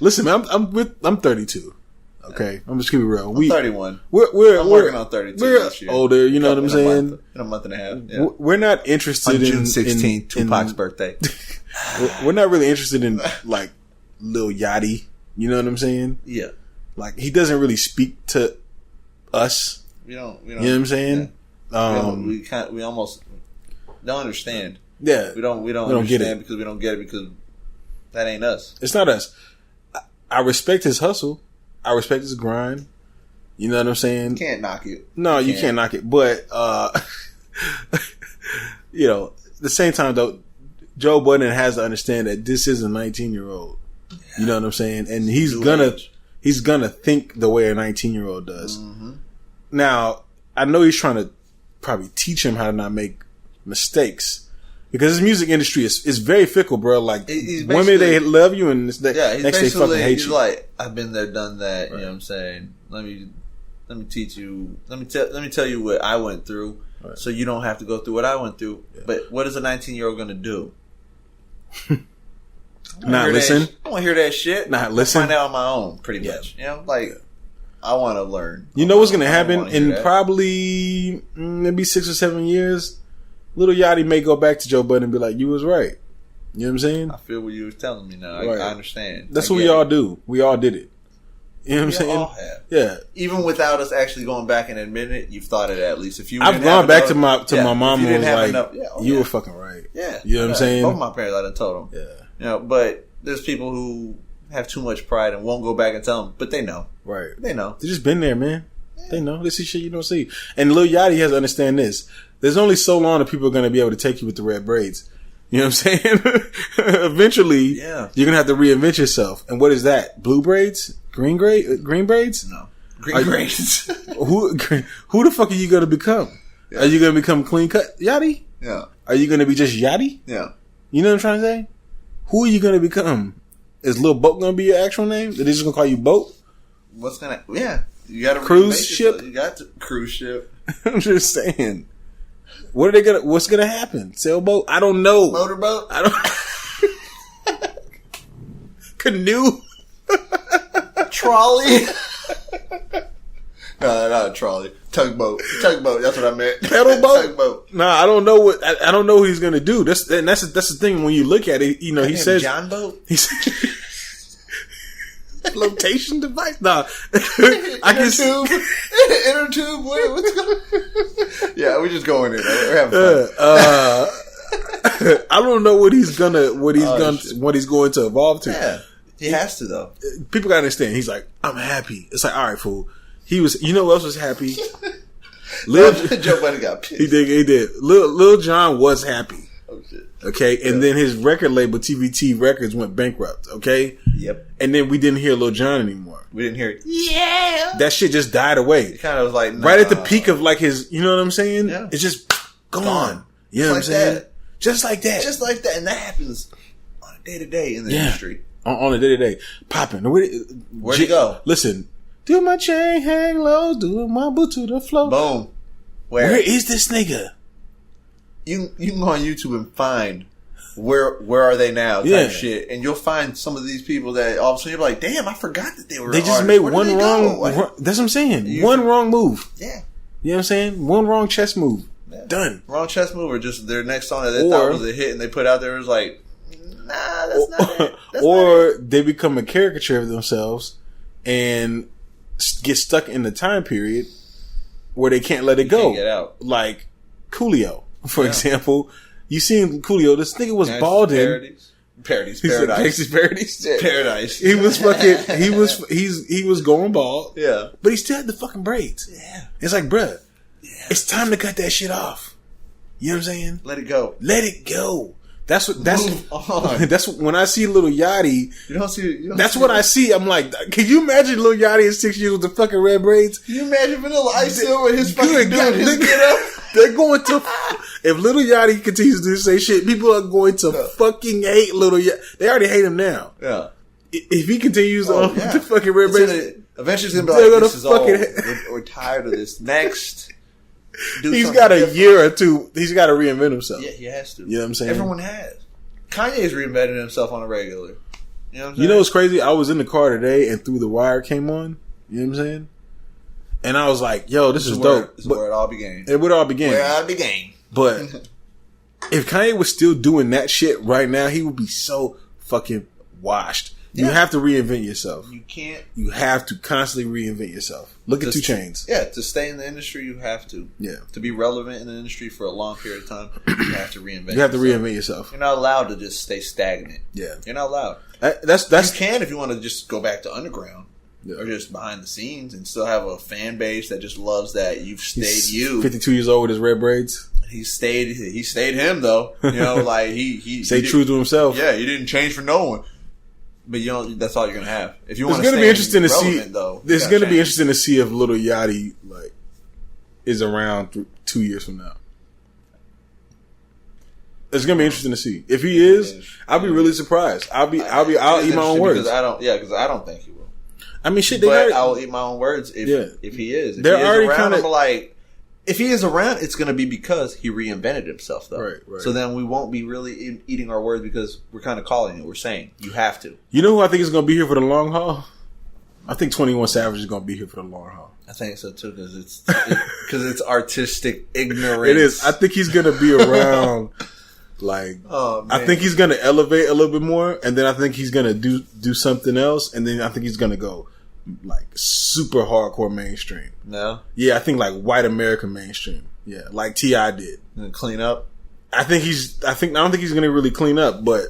Listen, man, I'm 32. Okay, I'm just keep it real. I'm 31. We're working on 32 we're this year. older. You know what I'm saying? In a month and a half. Yeah. We're not interested On in June 16th, Tupac's in, birthday. We're not really interested in like Lil Yachty. You know what I'm saying? Yeah. Like he doesn't really speak to us. We don't. You know what I'm saying? Yeah. We almost don't understand. Yeah. We don't understand because we don't get it because that ain't us. It's not us. I respect his hustle. I respect his grind. You know what I'm saying? You can't knock it. No, you can't knock it. But, you know, at the same time, though, Joe Budden has to understand that this is a 19-year-old. Yeah. You know what I'm saying? And he's gonna think the way a 19-year-old does. Mm-hmm. Now, I know he's trying to probably teach him how to not make mistakes. Because this music industry is very fickle, bro. Like, women, they love you, and next they fucking hate you. He's like, I've been there, done that. Right. You know what I'm saying? Let me teach you. Let me tell you what I went through, right, so you don't have to go through what I went through. Yeah. But what is a 19-year-old going to do? Not listen. I want to hear that shit. Not listen. Find out on my own, pretty much. You know, like, I want to learn. You know what's going to happen in probably maybe 6 or 7 years? Lil Yachty may go back to Joe Budden and be like, you was right. You know what I'm saying? I feel what you were telling me now. Right. I understand. That's what we all do. We all did it. You know what I'm saying? All have. Yeah. Even without us actually going back and admitting it, you've thought it at least. If you, I've gone back to my mom and was like, you were fucking right. Yeah. You know what I'm saying? Both my parents, I done told them. Yeah. You know, but there's people who have too much pride and won't go back and tell them, but they know. Right. They know. They just been there, man. Yeah. They know. They see shit you don't see. And Lil Yachty has to understand this. There's only so long that people are going to be able to take you with the red braids. You know what I'm saying? Eventually, you're going to have to reinvent yourself. And what is that? Blue braids? Green braids? No. Green braids. Who the fuck are you going to become? Yeah. Are you going to become clean cut Yachty? Yeah. Are you going to be just Yachty? Yeah. You know what I'm trying to say? Who are you going to become? Is Lil Boat going to be your actual name? Are they just going to call you Boat? What's going to... Yeah. You got to... Cruise ship? You got to... Cruise ship. I'm just saying... What's gonna happen? Sailboat? I don't know. Motorboat? I don't. Canoe? Trolley? No, not a trolley. Tugboat. That's what I meant. Pedal boat? Tugboat. No, I don't know what. I don't know what he's gonna do. That's the thing. When you look at it, you know, he says John Boat. Flotation device? Nah. I can Inner tube. What's going? Yeah, we just going in. We're having fun. I don't know what he's going to evolve to. Yeah, he has to though. People gotta understand. He's like, I'm happy. It's like, all right, fool. He was. You know who else was happy? Joe Budden got pissed. He did. Lil Jon was happy. Oh shit. Okay, and then his record label TVT Records went bankrupt. Okay. Yep. And then we didn't hear Lil Jon anymore. We didn't hear it. Yeah. That shit just died away. It kind of was like right at the peak of like his. You know what I'm saying? Yeah. It's just gone. You know what I'm saying? Just like that. Just like that, and that happens on a day to day in the industry. On a day to day, popping. Where'd he go? Listen. Do my chain hang low? Do my boot to the floor? Boom. Where is this nigga? You can go on YouTube and find where are they now type shit, and you'll find some of these people that all of a sudden you're like, damn, I forgot that they were. They just made one wrong. That's what I'm saying. One wrong move. Yeah. You know what I'm saying? One wrong chess move. Yeah. Done. Wrong chess move, or just their next song that they thought was a hit and they put out there was like, nah, that's not it. Or they become a caricature of themselves and get stuck in the time period where they can't let it go. Can't get out. Like Coolio, for example. You seen Coolio? This nigga was balding. Paradise. Paradise. He was fucking. He was going bald. Yeah, but he still had the fucking braids. Yeah, it's like, bruh, it's time to cut that shit off. You know what I'm saying? Let it go. Let it go. That's when I see Lil Yachty. That's what I see. I'm like, can you imagine Lil Yachty at 6 years with the fucking red braids? Can you imagine Vanilla Ice with his fucking They're going to. If Lil Yachty continues to say shit, people are going to fucking hate Lil Yachty. They already hate him now. Yeah. If he continues on with the fucking red braids, eventually it's gonna be like, this is all. We're tired of this. Next. He's got a year or two. He's got to reinvent himself. Yeah, he has to. You know what I'm saying? Everyone has. Kanye's reinvented himself on a regular. You know what I'm saying? You know what's crazy? I was in the car today and Through the Wire came on. You know what I'm saying? And I was like, yo, this is dope. This is where it all began. It would all begin. Where it all began. But if Kanye was still doing that shit right now, he would be so fucking washed. You have to reinvent yourself. You can't. You have to constantly reinvent yourself. Look at 2 Chainz. Yeah, to stay in the industry, you have to. Yeah. To be relevant in the industry for a long period of time, you have to reinvent yourself. You have to reinvent yourself. You're not allowed to just stay stagnant. Yeah. You're not allowed. That's you can if you want to just go back to underground. Yeah. Or just behind the scenes and still have a fan base that just loves that you've stayed you. 52 years old with his red braids. He stayed him though. You know, like he stayed true to himself. Yeah, he didn't change for no one. But you know, that's all you're gonna have. If you want to stay be interesting to see, though, it's gonna be interesting to see if Lil Yachty like is around 2 years from now. It's gonna be interesting to see. If he is, I'll be really surprised. I'll eat my own words. Because I don't think he will. I mean, shit. I'll eat my own words if he is. If he is around, I'm like, if he is around, it's going to be because he reinvented himself, though. Right. So then we won't be really eating our words because we're kind of calling it. We're saying you have to. You know who I think is going to be here for the long haul? I think 21 Savage is going to be here for the long haul. I think so too because it's artistic ignorance. It is. I think he's going to be around. Like, I think he's going to elevate a little bit more, and then I think he's going to do something else, and then I think he's going to go like super hardcore mainstream. No? Yeah, I think like white American mainstream. Yeah, like T.I. did. And clean up? I don't think he's going to really clean up, but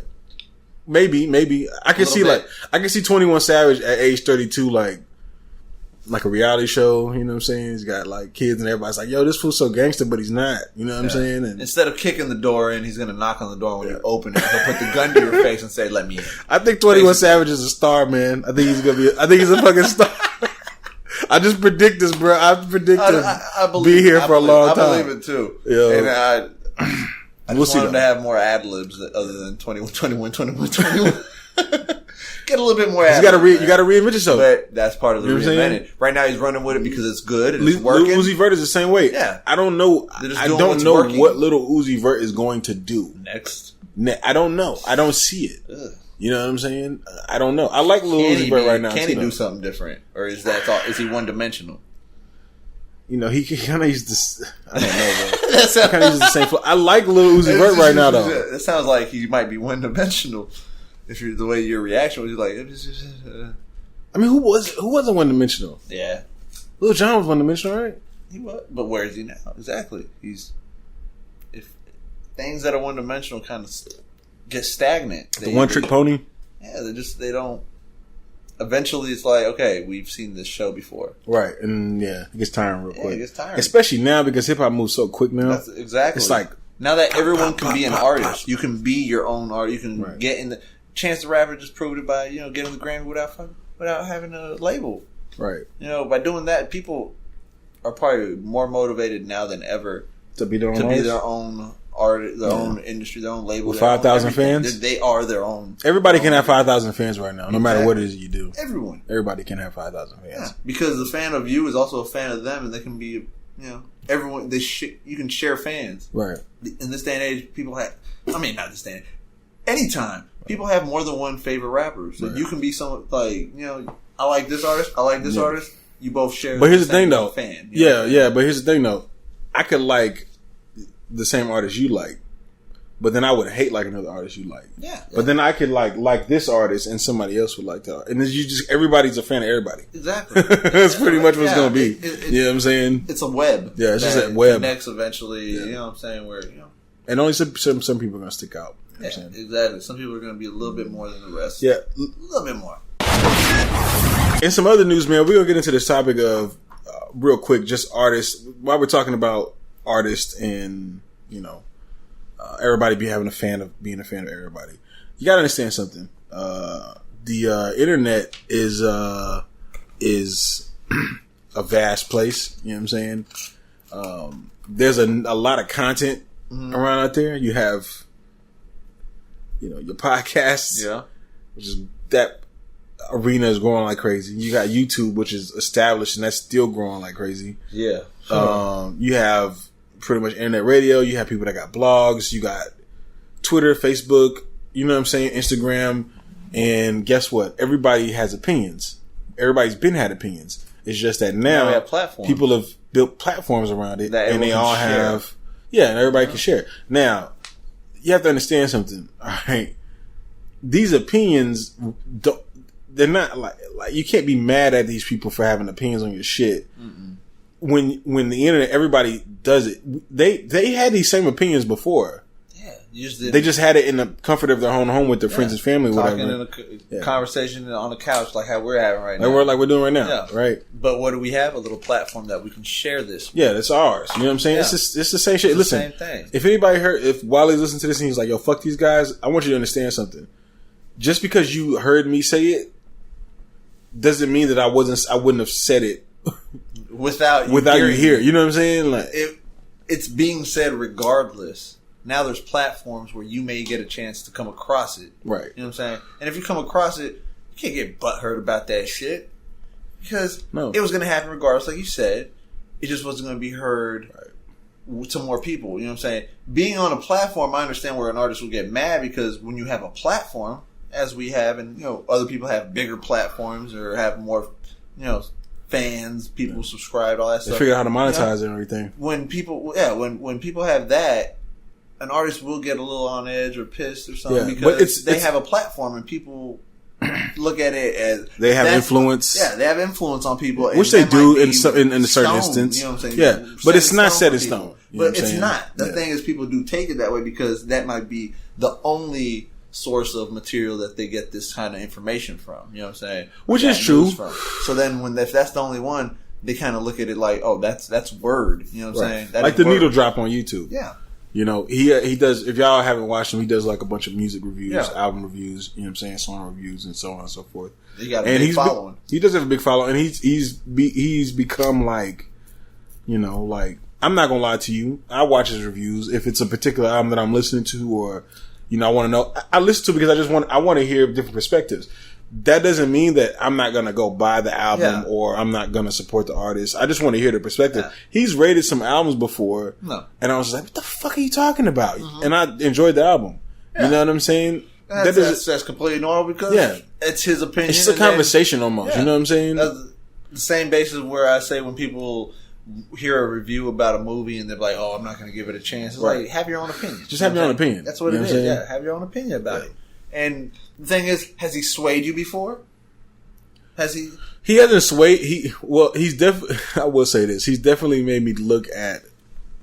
maybe. I can see 21 Savage at age 32 like a reality show, you know what I'm saying? He's got like kids and everybody's like, yo, this fool's so gangster, but he's not. You know what I'm saying? And instead of kicking the door in, he's going to knock on the door when you open it. He'll put the gun to your face and say, let me in. I think 21 Savage is a star, man. I think he's a fucking star. I just predict this, bro. I predict him be here for a long time. I believe it too. Yeah. And I just want him to have more ad-libs other than 21. Get a little bit more. You got to reinvent yourself. But that's part of the reinventing. Right now, he's running with it because it's good and it's working. Lil Uzi Vert is the same way. Yeah, I don't know. I don't know what Lil Uzi Vert is going to do next. I don't know. I don't see it. Ugh. You know what I'm saying? I don't know. I like Lil Uzi Vert right now. Can he do something different, or is that all? Is he one dimensional? You know, he kind of uses this. I don't know, bro. He kind of uses the same flow. I like Lil Uzi Vert right now, though. It sounds like he might be one dimensional. If you're the way your reaction was, like, I mean, who wasn't one dimensional? Yeah, Lil Jon was one dimensional, right? He was, but where is he now? Exactly. If things that are one dimensional kind of get stagnant. The one trick pony. Yeah, they don't. Eventually, it's like, okay, we've seen this show before, right? And it gets tiring real quick. It gets tiring, especially now because hip hop moves so quick now. That's exactly. It's like now that everyone can be an artist, you can be your own artist. You can get in the. Chance the Rapper just proved it by getting the Grammy without having a label. Right. By doing that, people are probably more motivated now than ever to be their own artist, their own industry, their own label. With 5,000 fans, they are their own. Everybody can have 5,000 fans right now, no matter what it is you do. Everybody can have 5,000 fans. Yeah, because the fan of you is also a fan of them, and they can be everyone. You can share fans. Right. In this day and age, people have. I mean, not this day and age. Anytime. People have more than one favorite rapper. So you can be someone like, I like this artist, I like this artist. You both share but here's the thing, though. Fan, but here's the thing, though. I could like the same artist you like, but then I would hate like another artist you like. Yeah. But then I could like this artist and somebody else would like that. And then everybody's a fan of everybody. Exactly. That's pretty much what it's going to be. You know what I'm saying? It's a web. Yeah, it's just a web. Connects eventually, you know what I'm saying, where, And only some people are going to stick out. Yeah, exactly. Some people are going to be a little bit more than the rest. Yeah. A little bit more. In some other news, man, we're going to get into this topic of, real quick, just artists. While we're talking about artists and, everybody being a fan of everybody. You got to understand something. The internet is a vast place. You know what I'm saying? There's a lot of content around out there. You have... your podcasts, which is that arena is growing like crazy. You got YouTube, which is established and that's still growing like crazy. Yeah. You have pretty much internet radio. You have people that got blogs. You got Twitter, Facebook, you know what I'm saying? Instagram. And guess what? Everybody has opinions. Everybody's had opinions. It's just that now we have platforms. People have built platforms around it, that and they all have, and everybody can share. Now, you have to understand something. All right, these opinions they're not like you can't be mad at these people for having opinions on your shit. Mm-mm. When the internet, everybody does it. They had these same opinions before. They just had it in the comfort of their own home with their friends and family, talking whatever. in a conversation on the couch, like how we're having right now. Like we're doing right now, right? But what do we have? A little platform that we can share this with. Yeah, that's ours. You know what I'm saying? Yeah. It's the same shit. Listen, same thing. If anybody if Wale's listening to this and he's like, yo, fuck these guys, I want you to understand something. Just because you heard me say it doesn't mean that I wouldn't have said it without you here. You know what I'm saying? Like it's being said regardless. Now there's platforms where you may get a chance to come across it. Right. You know what I'm saying? And if you come across it, you can't get butthurt about that shit. Because it was going to happen regardless, like you said. It just wasn't going to be heard to more people. You know what I'm saying? Being on a platform, I understand where an artist will get mad because when you have a platform, as we have, and other people have bigger platforms or have more, fans, people subscribe, all that stuff. They figure out how to monetize it and everything. When people, when people have that, an artist will get a little on edge or pissed or something because they have a platform and people look at it as they have influence. Yeah, they have influence on people, which they do in a certain instance. You know what I'm saying? Yeah, but it's not set in stone. But it's not. The thing is, people do take it that way because that might be the only source of material that they get this kind of information from. You know what I'm saying? Which is true. So then, if that's the only one, they kind of look at it like, oh, that's word. You know what I'm saying? That like the needle drop on YouTube. Yeah. He does, if y'all haven't watched him, he does like a bunch of music reviews, album reviews, you know what I'm saying, song reviews and so on and so forth. He got a big following. He does have a big following, and he's become like, like, I'm not gonna lie to you, I watch his reviews. If it's a particular album that I'm listening to or, I want to know, I listen to it because I want to hear different perspectives. That doesn't mean that I'm not going to go buy the album or I'm not going to support the artist. I just want to hear the perspective. Yeah. He's rated some albums before, and I was like, what the fuck are you talking about? Mm-hmm. And I enjoyed the album. Yeah. You know what I'm saying? That's completely normal because it's his opinion. It's just a conversation almost. You know what I'm saying? That's the same basis where I say when people hear a review about a movie and they're like, oh, I'm not going to give it a chance. It's like, have your own opinion. Just have your own opinion. That's what it is. Yeah, have your own opinion about it. And the thing is, has he swayed you before? Has he? He hasn't swayed. He's definitely. I will say this. He's definitely made me look at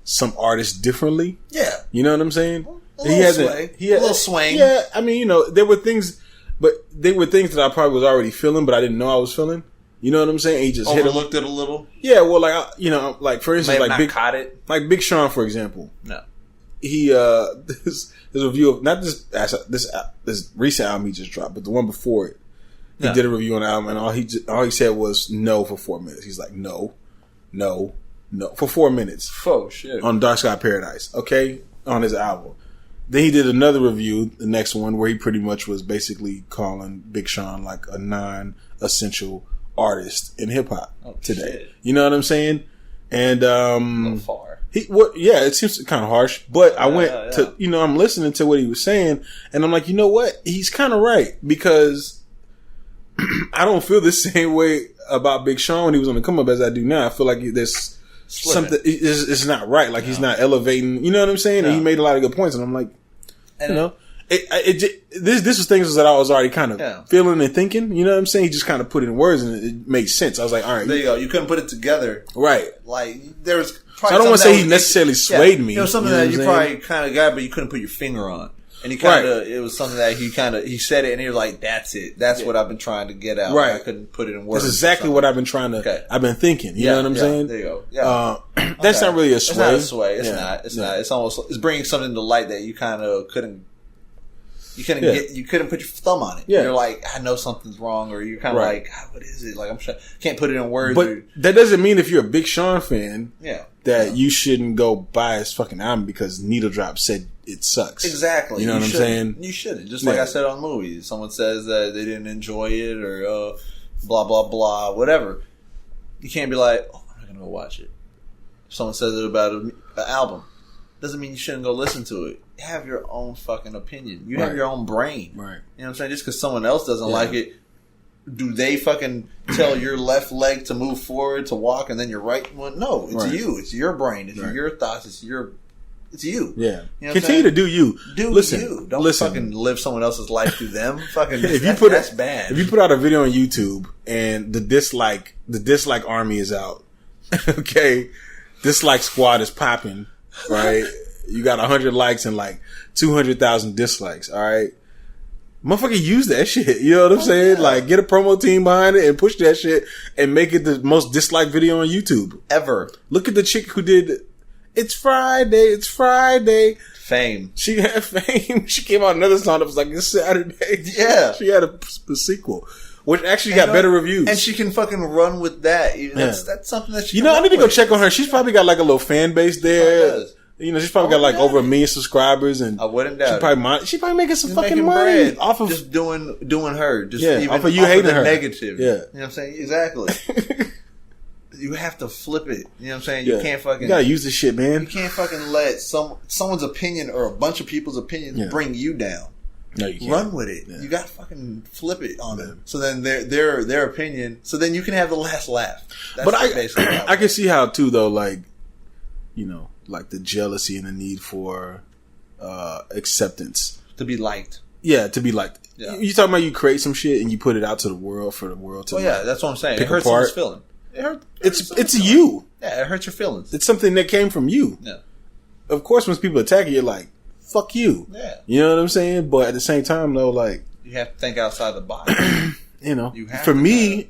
some artists differently. Yeah. You know what I'm saying? A little swing. Yeah. I mean, there were things, but they were things that I probably was already feeling, but I didn't know I was feeling. You know what I'm saying? He just overlooked it a little. Yeah. Well, like for instance, caught it. Like Big Sean, for example. No. He there's a review of not this recent album he just dropped, but the one before it. He did a review on the album, and all he said was no for 4 minutes. He's like no for 4 minutes. Oh shit! On Dark Sky Paradise, okay, on his album. Then he did another review, the next one, where he pretty much was basically calling Big Sean like a non-essential artist in hip hop today. Shit. You know what I'm saying? And a little far. It seems kind of harsh, but I went to, I'm listening to what he was saying, and I'm like, you know what? He's kind of right, because I don't feel the same way about Big Sean when he was on the come up as I do now. I feel like there's something, it's not right. Like he's not elevating, you know what I'm saying? And he made a lot of good points, and I'm like, this was things that I was already kind of feeling and thinking, you know what I'm saying? He just kind of put it in words, and it made sense. I was like, all right. There you go. You couldn't put it together. Right. Like, there's... So I don't want to say he necessarily swayed me. It was something that you probably kind of got, but you couldn't put your finger on. And he kind of, it was something that he said it, and he was like, that's it. That's what I've been trying to get out. Right. I couldn't put it in words. That's exactly what I've been trying to, I've been thinking. You know what I'm saying? There you go. Yeah. That's not really a sway. It's not a sway. It's not. It's not. It's almost, it's bringing something to light that you kind of couldn't. You couldn't put your thumb on it. Yeah. You're like, I know something's wrong, or you're kind of like, what is it? Like, can't put it in words. But that doesn't mean if you're a Big Sean fan, that you shouldn't go buy his fucking album because Needle Drop said it sucks. Exactly. You know what I'm saying? You shouldn't. Just like I said on movies. Someone says that they didn't enjoy it or blah, blah, blah, whatever. You can't be like, oh, I'm not going to go watch it. If someone says it about an album, doesn't mean you shouldn't go listen to it. Have your own fucking opinion. You have your own brain. Right. You know what I'm saying? Just because someone else doesn't like it, do they fucking tell your left leg to move forward, to walk, and then your right one? No, it's you. It's your brain. It's your thoughts. It's you. Yeah. You know Continue to do you. Listen, you. Don't fucking live someone else's life through them. Fucking that's bad. If you put out a video on YouTube and the dislike army is out, okay, dislike squad is popping, right? You got 100 likes and like 200,000 dislikes, all right? Motherfucker, use that shit. You know what I'm saying? Yeah. Like, get a promo team behind it and push that shit and make it the most disliked video on YouTube ever. Look at the chick who did It's Friday. Fame. She had Fame. She came out another song that was like, it's Saturday. Yeah. She had a sequel, which actually got better reviews. And she can fucking run with that. That's something that she I need to go check on her. She's probably got like a little fan base there. She's probably got like over 1 million subscribers, and I wouldn't doubt she probably making some fucking money bread off of just doing her, just even off of you hating her. Negative. Yeah, you know what I'm saying? Exactly. You have to flip it. You know what I'm saying? You can't fucking. You gotta use this shit, man. You can't fucking let someone's opinion or a bunch of people's opinions bring you down. No, you can't. Run with it. Yeah. You gotta fucking flip it on them. So then their opinion. So then you can have the last laugh. That's I can see how too, though. Like, like the jealousy and the need for acceptance, to be liked. Yeah, to be liked. Yeah. You talking about you create some shit and you put it out to the world for the world to. Oh yeah, that's what I'm saying. It hurts someone's feeling. It's you. Yeah, it hurts your feelings. It's something that came from you. Yeah. Of course, when people attack you, you're like, "Fuck you." Yeah. You know what I'm saying? But at the same time, though, like you have to think outside the box. For me,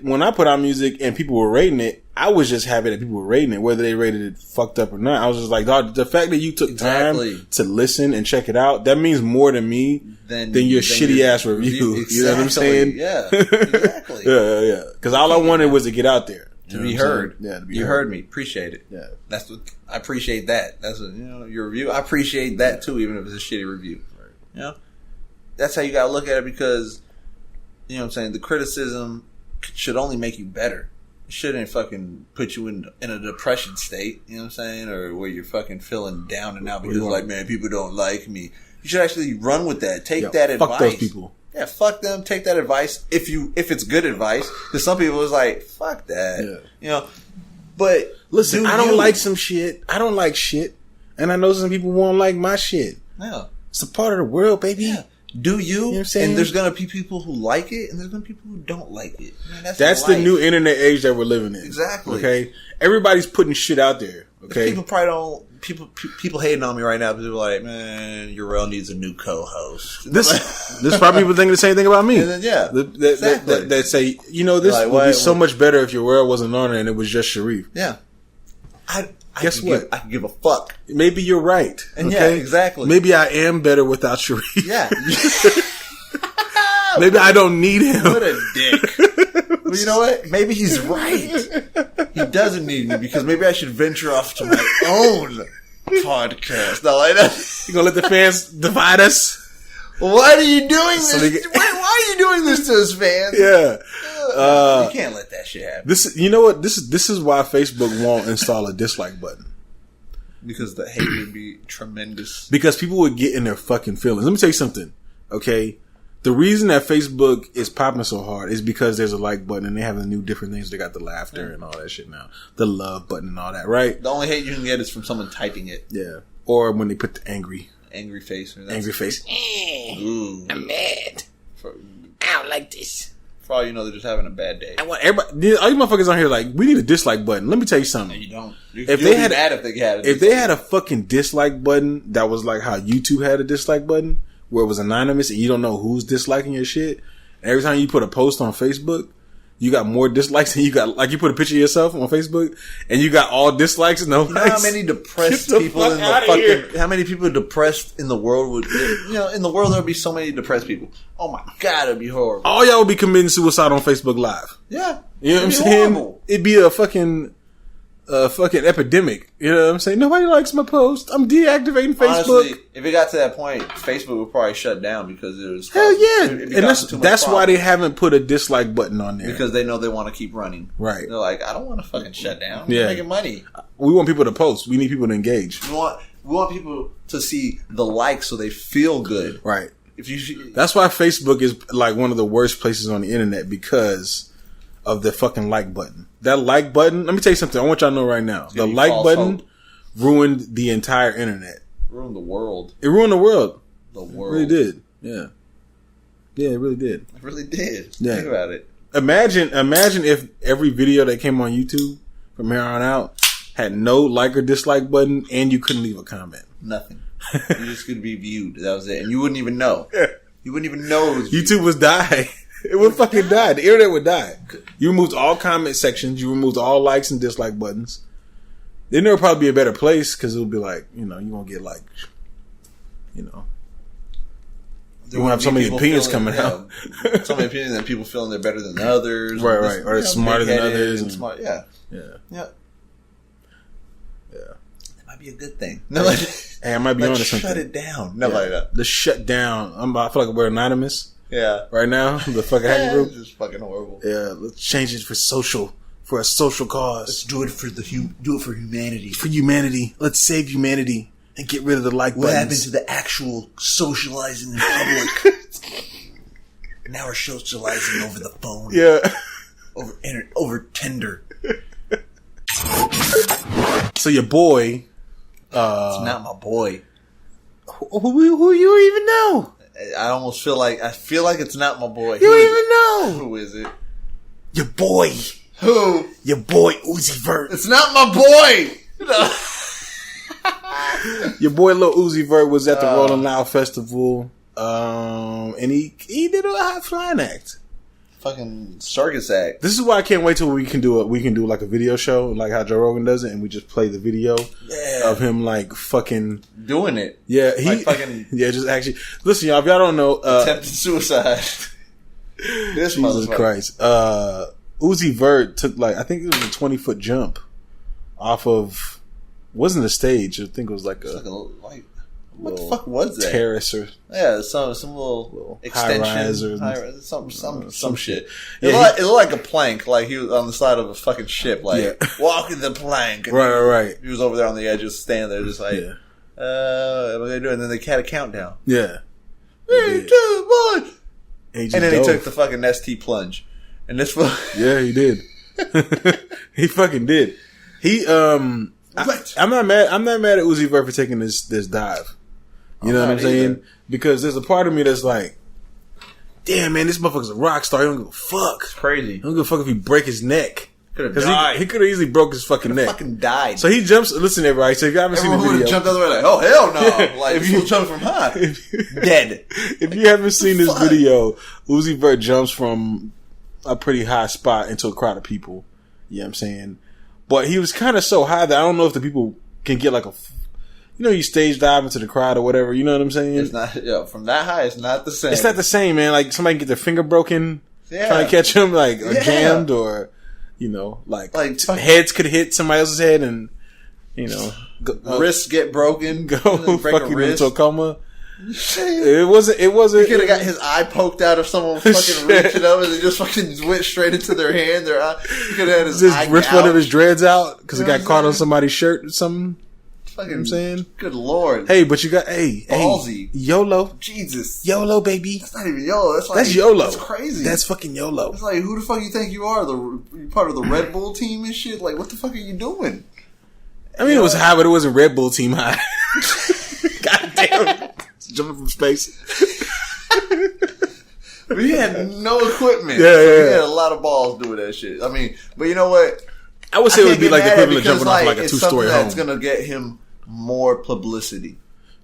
when I put out music and people were rating it, I was just happy that people were rating it, whether they rated it fucked up or not. I was just like, dog, the fact that you took time to listen and check it out, that means more to me than your shitty ass review. Exactly. You know what I'm saying? Yeah, exactly. yeah. Because all I wanted was to get out there. To be heard. Yeah, to be you heard. Heard me. Appreciate it. Yeah. That's what I appreciate that. That's your review. I appreciate that too, even if it's a shitty review. Right. That's how you gotta look at it, because you know what I'm saying, the criticism should only make you better. It shouldn't fucking put you in a depression state, you know what I'm saying? Or where you're fucking feeling down and out because like, man, people don't like me. You should actually run with that. Take that advice. Fuck those people. Yeah, fuck them. Take that advice if it's good advice. Because some people is like, fuck that. Yeah. But listen, I don't like some shit. I don't like shit, and I know some people won't like my shit. Yeah, it's a part of the world, baby. Yeah. Do you? You know what I'm saying? And there's gonna be people who like it, and there's gonna be people who don't like it. Man, that's the new internet age that we're living in. Exactly. Okay, everybody's putting shit out there. Okay, people probably don't. People hating on me right now because they're like, man, Urel needs a new co-host. This probably people thinking the same thing about me. And then, that say, this like, would be so much better if Urel wasn't on it and it was just Sharif. Yeah. Guess what? I can give a fuck. Maybe you're right. And yeah, exactly. Maybe I am better without Sharif. Yeah. Maybe I don't need him. What a dick. Well, you know what? Maybe he's right. He doesn't need me because maybe I should venture off to my own podcast. No, like that. You gonna let the fans divide us? Why are you doing this? Why are you doing this to us, fans? Yeah. You can't let that shit happen. You know what? This is why Facebook won't install a dislike button. Because the hate would be tremendous. Because people would get in their fucking feelings. Let me tell you something, okay? The reason that Facebook is popping so hard is because there's a like button and they have the new different things. They got the laughter and all that shit now. The love button and all that, right? The only hate you can get is from someone typing it. Yeah. Or when they put the angry face. Angry face. Ooh. I'm mad. I don't like this. For all you know, they're just having a bad day. I want everybody. All you motherfuckers on here like, we need a dislike button. Let me tell you something. No, you don't. If they had a fucking dislike button that was like how YouTube had a dislike button, where it was anonymous and you don't know who's disliking your shit. And every time you put a post on Facebook, you got more dislikes than you got. Like you put a picture of yourself on Facebook and you got all dislikes and no likes. You know how many depressed people in the fucking? How many people are depressed in the world? In the world there would be so many depressed people. Oh my god, it'd be horrible. All y'all would be committing suicide on Facebook Live. Yeah, you know what I'm saying? Horrible. It'd be a fucking epidemic. You know what I'm saying? Nobody likes my post. I'm deactivating Facebook. Honestly, if it got to that point, Facebook would probably shut down because it was hell yeah. And that's why they haven't put a dislike button on there, because they know they want to keep running. Right? They're like, I don't want to fucking shut down. We're making money. We want people to post. We need people to engage. We want people to see the likes so they feel good. Right. That's why Facebook is like one of the worst places on the internet because of the fucking like button. That like button, let me tell you something. I want y'all to know right now. The like button ruined the entire internet. Ruined the world. It ruined the world. The world. It really did. Yeah. Yeah, it really did. It really did. Yeah. Think about it. Imagine if every video that came on YouTube from here on out had no like or dislike button and you couldn't leave a comment. Nothing. You just could be viewed. That was it. And you wouldn't even know. Yeah. You wouldn't even know it was YouTube would die. It would fucking die. The internet would die. You removed all comment sections. You removed all likes and dislike buttons. Then there would probably be a better place because it would be like, you won't get like, you won't have so many opinions coming out. So many opinions that people feeling they're better than others. Right. Or they're smarter than others. And smart. Yeah. That might be a good thing. No, hey, I might be on to something. Shut it down. No, like that. The shut down. I feel like we're anonymous. Yeah. Right now, the fucking hacker group. This is fucking horrible. Yeah, let's change it for a social cause. Let's do it for humanity. For humanity. Let's save humanity and get rid of the like buttons. What happened to the actual socializing in public? Now we're socializing over the phone. Yeah. Over Tinder. So your boy, it's not my boy. Who you even know? I feel like it's not my boy. You don't even know. Who is it? Your boy. Who? Your boy Uzi Vert. It's not my boy. Your boy Lil Uzi Vert was at the Rolling Loud Festival, and he did a high flying act. Fucking circus act. This is why I can't wait till we can do like a video show like how Joe Rogan does it, and we just play the video of him like fucking doing it. Yeah, just actually listen, y'all. If y'all don't know, attempted suicide. Jesus Christ, Uzi Vert took I think it was a 20-foot jump off of, wasn't a stage. I think it was like what the fuck was that? Terrace or some little extension, high-rise or some shit. It looked like a plank, like he was on the side of a fucking ship, walking the plank. Right. He was over there on the edge, just standing there, just like, what am I gonna do? And then they had a countdown. Yeah. 3, 2, 1. And then he took the fucking ST plunge. And this was yeah, he did. He fucking did. He I'm not mad at Uzi Vert for taking this dive. You know what I'm saying? Either. Because there's a part of me that's like, damn, man, this motherfucker's a rock star. He don't give a fuck. It's crazy. He don't give a fuck if he break his neck. Could have died. He could have easily broke his fucking neck. Fucking died. So he jumps. Listen, everybody. So if you haven't seen the video, would have jumped the other way like, oh hell no! Like if you jumping from high, dead. If you haven't seen this video, Uzi Vert jumps from a pretty high spot into a crowd of people. You know what I'm saying? But he was kind of so high that I don't know if the people can get like you stage dive into the crowd or whatever. You know what I'm saying? It's not, from that high, it's not the same. It's not the same, man. Like somebody can get their finger broken trying to catch him, or jammed, or, heads could hit somebody else's head and, wrists get broken. Go fucking into a coma. It wasn't. He could have got his eye poked out if someone fucking reached it up and it just fucking went straight into their hand. Their eye. He could have had his eye ripped one of his dreads out because it got caught on somebody's shirt or something. Fucking, you know what I'm saying? Good lord. Hey, but you got ballsy. YOLO. Jesus. YOLO, baby. That's not even YOLO. That's YOLO. That's crazy. That's fucking YOLO. It's like, who the fuck you think you are? You part of the Red Bull team and shit? Like, what the fuck are you doing? I mean, it was high, but it wasn't Red Bull team high. God damn. Jumping from space. But he had no equipment. Yeah. He had a lot of balls doing that shit. I mean, but you know what? I would say it would be like the equivalent of jumping off like a 2-story home. That's going to get him more publicity.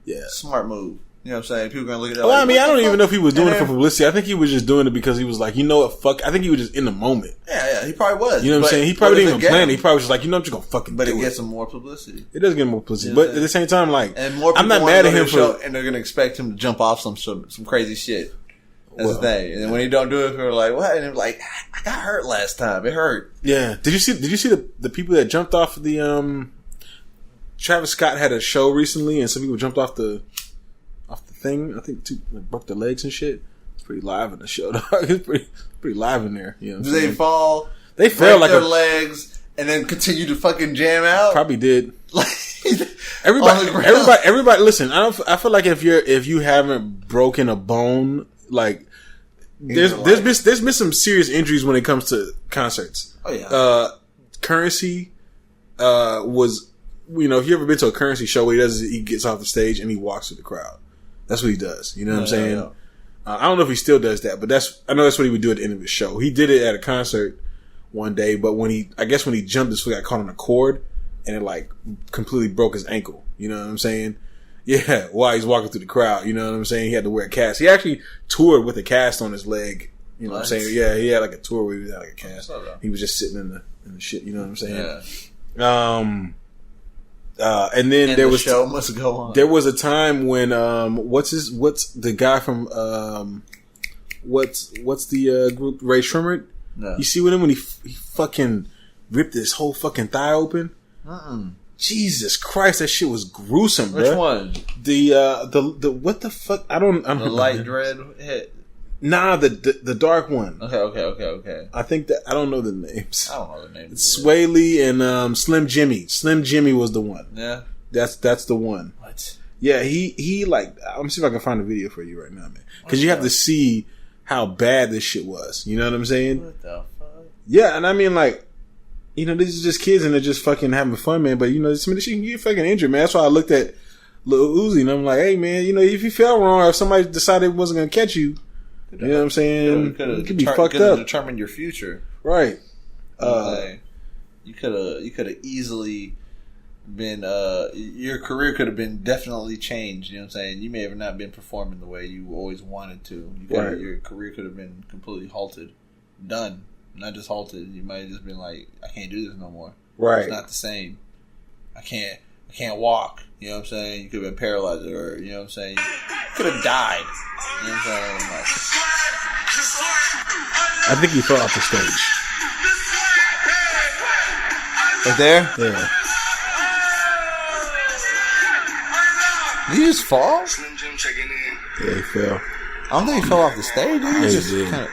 Yeah. Smart move. You know what I'm saying? People are going to look at that. Well, I mean, I don't even know if he was doing it for publicity. I think he was just doing it because he was like, you know what, fuck. I think he was just in the moment. Yeah, he probably was. You know what I'm saying? He probably didn't even plan it. He probably was just like, you know, I'm just going to fucking do it. But it gets him more publicity. It does get him more publicity. But at the same time, like, and more people I'm not mad at him for... And they're going to expect him to jump off some crazy shit. That's the thing. And then when he don't do it, they're like, what? And they're like, I got hurt last time. It hurt. Yeah. Did you see the people that jumped off the, Travis Scott had a show recently and some people jumped off the thing. I think broke their legs and shit. It's pretty live in the show, dog. It's pretty live in there. You know what I'm saying? They fall? They fell like their legs and then continue to fucking jam out? Probably did. Everybody. Listen, I feel like if you haven't broken a bone, like there's been some serious injuries when it comes to concerts. Oh yeah. Currency was, if you ever been to a Currency show, what he does is he gets off the stage and he walks through the crowd. That's what he does. You know what I'm saying? Yeah. I don't know if he still does that, but I know that's what he would do at the end of his show. He did it at a concert one day, but when he jumped, this foot got caught on a cord and it like completely broke his ankle. You know what I'm saying? Yeah, while he's walking through the crowd. You know what I'm saying? He had to wear a cast. He actually toured with a cast on his leg. You know what I'm saying? Yeah, he had like a tour where he had like a cast. He was just sitting in the shit. You know what I'm saying? Yeah. And then there was show must go on. There was a time when what's the guy from what's the group, Ray Shrimmer? No. You see with him when he fucking ripped his whole fucking thigh open? Jesus Christ, that shit was gruesome, bro. Which one? The what the fuck? I don't the light dread hit. Nah, the dark one. Okay. I think that I don't know the names. I don't know the names. It's Sway Lee and Slim Jimmy. Slim Jimmy was the one. Yeah. That's the one. What? Yeah, he like, I'm gonna see if I can find a video for you right now, man. Because you have to see how bad this shit was. You know what I'm saying? What the fuck? Yeah, and I mean, like, these are just kids and they're just fucking having fun, man. But some of this shit can get fucking injured, man. That's why I looked at Lil Uzi and I'm like, hey, man, if you fell wrong or if somebody decided it wasn't gonna catch you, you know what I'm saying? You could be fucked up. Determine your future, right? You could have easily been. Your career could have been definitely changed. You know what I'm saying? You may have not been performing the way you always wanted to. Your career could have been completely halted, done. Not just halted. You might have just been like, I can't do this no more. Right? It's not the same. I can't walk. You know what I'm saying? You could have been paralyzed, or you know what I'm saying? You could have died. You know what I'm saying? Like, I think he fell off the stage. Right there? Yeah. Did he just fall? Slim Jim checking in. Yeah, he fell. I don't think he fell off the stage. He just did. Kinda... 1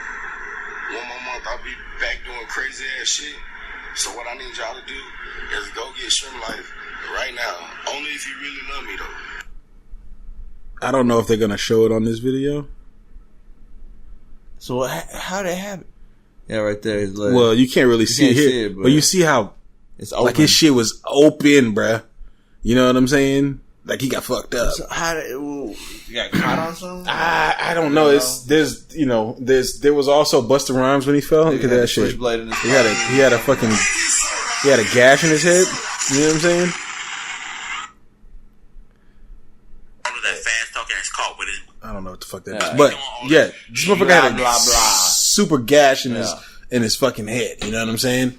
more month, I'll be back doing crazy ass shit. So what I need y'all to do is go get Shrimp Life right now. Only if you really love me, though. I don't know if they're gonna show it on this video. So how did it happen? Yeah, right there. Like, well, you can't really see it here, but you see how it's open. Like his shit was open, bruh. You know what I'm saying? Like he got fucked up. So how did you got caught on something? I don't know. There was also Busta Rhymes when he fell. Look at that shit. He had a gash in his head. You know what I'm saying? All of that fast talking is caught with it. I don't know what the fuck that is, but yeah, this motherfucker had a super gash in his fucking head. You know what I'm saying?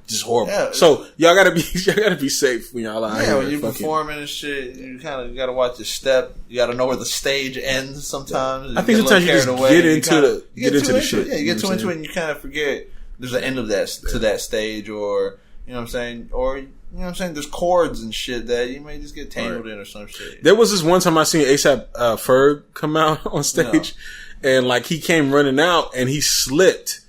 Just horrible. Yeah, so y'all gotta be safe when y'all out here. Yeah, when you're performing and shit, you kind of gotta watch your step. You gotta know where the stage ends. Sometimes I think sometimes you just get into the shit. Yeah, you get too into it and you kind of forget there's an end of that to that stage, or you know what I'm saying, or you know what I'm saying. There's chords and shit that you may just get tangled in or some shit. There was this one time I seen ASAP Ferg come out on stage, and like he came running out and he slipped.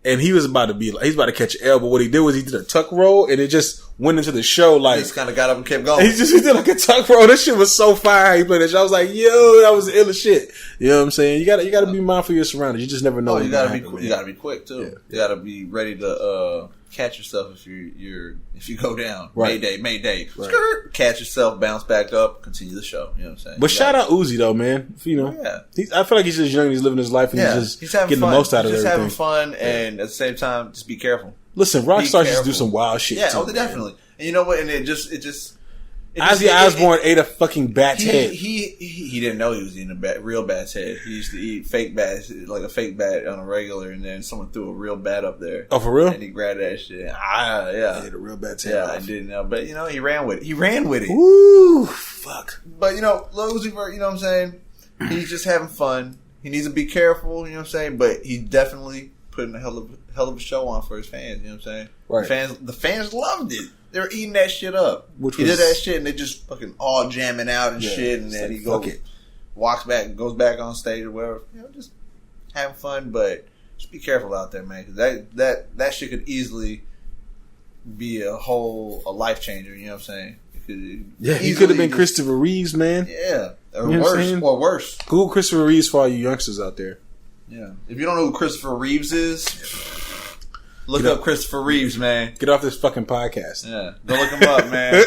And he was about to catch L, but what he did was he did a tuck roll, and it just went into the show like. He just kind of got up and kept going. He did like a tuck roll. This shit was so fire. How he played that shit. I was like, yo, that was the illest shit. You know what I'm saying? You gotta be mindful of your surroundings. You just never know. You gotta be quick too. Yeah. You gotta be ready to catch yourself if you go down. Right. Mayday. Right. Catch yourself, bounce back up, continue the show. You know what I'm saying? But shout out Uzi though, man. I feel like he's just young. He's living his life, and he's getting the most out of everything. He's having fun, and at the same time, just be careful. Listen, rock stars just do some wild shit. Yeah, too, definitely. And you know what? And it just Ozzy Osbourne ate a fucking bat's head. He didn't know he was eating a real bat's head. He used to eat fake bats, like a fake bat on a regular, and then someone threw a real bat up there. Oh, for real? And he grabbed that shit. Yeah. He ate a real bat's head. Yeah, I didn't know. But, he ran with it. Ooh, fuck. But, Lil Uzi Vert, you know what I'm saying? He's just having fun. He needs to be careful, you know what I'm saying? But he definitely putting a hell of a show on for his fans, you know what I'm saying? Right. The fans loved it. They were eating that shit up. He did that shit and they just fucking all jamming out and shit, and then he goes back on stage or whatever. Just having fun, but just be careful out there, man, because that shit could easily be a life changer. You know what I'm saying? It he could have been Christopher Reeves, man. Yeah, or you know worse, or worse. Google Christopher Reeves for all you youngsters out there. Yeah, if you don't know who Christopher Reeves is, look up Christopher Reeves, man. Get off this fucking podcast. Yeah, go look him up, man.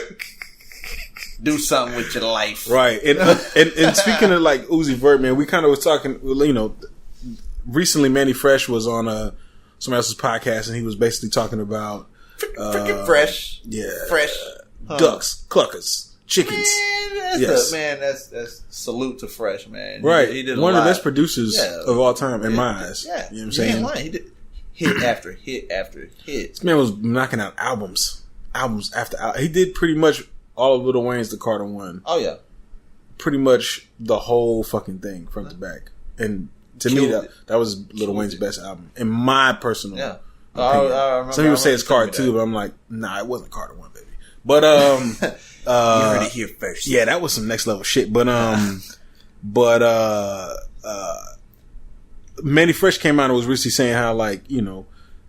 Do something with your life, right? And speaking of like Uzi Vert, man, we kind of was talking. You know, recently Manny Fresh was on somebody else's podcast, and he was basically talking about freaking fresh, fresh ducks, cluckers, chickens. Man, that's salute to Fresh, man. Right, he did one of the best producers of all time in my eyes. Yeah, you know what I'm saying? He did hit after hit after hit. This man was knocking out albums after album. He did pretty much all of Lil Wayne's The Carter One. Oh yeah, pretty much the whole fucking thing front to back. And to me, that was Lil Wayne's best album in my personal opinion. Some people say it's Carter 2, but I'm like, nah, it wasn't Carter 1, baby. But you heard it here first. Yeah, that was some next level shit. But Manny Fresh came out and was recently saying how, like, you know,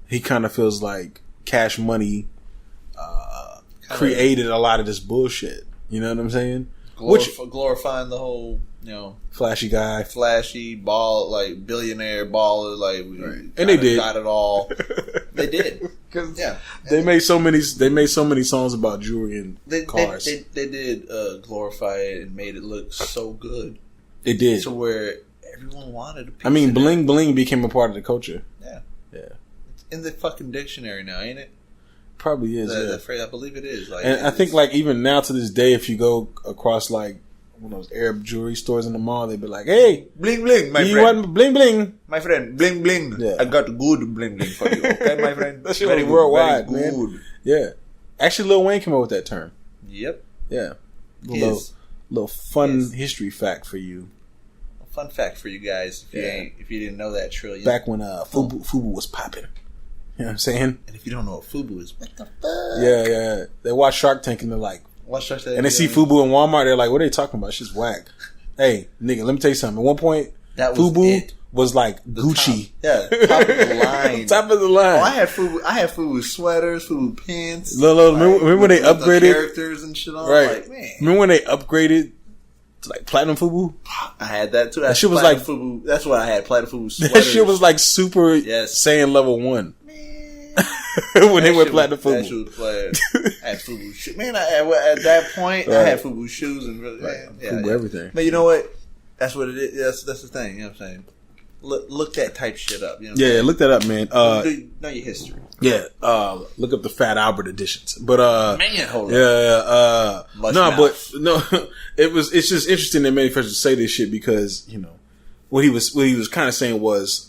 he kind of feels like Cash Money created a lot of this bullshit. You know what I'm saying? Glorifying the whole, you know, flashy guy, flashy ball, like billionaire baller, like, right. And they did got it all. They did, because they made so many songs about jewelry and cars. They did glorify it and made it look so good. It did, to where everyone wanted a piece. I mean, bling bling became a part of the culture. Yeah. It's in the fucking dictionary now, ain't it? Probably is. That phrase, I believe it is. Like, and I think, like, even now to this day, if you go across like one of those Arab jewelry stores in the mall, they'd be like, "Hey, bling bling, my friend. You want bling bling, my friend? Bling bling. Yeah. I got good bling bling for you, okay, my friend." That shit was worldwide, very good. Man. Yeah, actually, Lil Wayne came up with that term. Yep. Yeah. Little fun history fact for you. A fun fact for you guys, if you didn't know that, trillion. Back when Fubu was popping. You know what I'm saying? And if you don't know what Fubu is, what the fuck? Yeah. They watch Shark Tank and they're like, and they see Fubu in Walmart, they're like, what are they talking about? Shit's whack. Hey, nigga, let me tell you something. At one point, Fubu was like Gucci. Top of the line. Top of the line. Oh, I had Fubu sweaters, Fubu pants. Remember when they upgraded? The characters and shit on? Right. Like, man. Remember when they upgraded to like Platinum Fubu? I had that too. That shit was like Fubu. That's what I had, Platinum Fubu sweaters. That shit was like super Saiyan level 1. When they went Platinum Fubu. I had Fubu shoes. Man, at that point, I had Fubu shoes and really, Fubu everything. But you know what? That's what it is. That's the thing. You know what I'm saying? Look that type shit up. You know look that up, man. Know your history. Yeah, look up the Fat Albert editions. But man, hold on. It's just interesting that Manny Fresh would say this shit because, you know, what he was kind of saying was,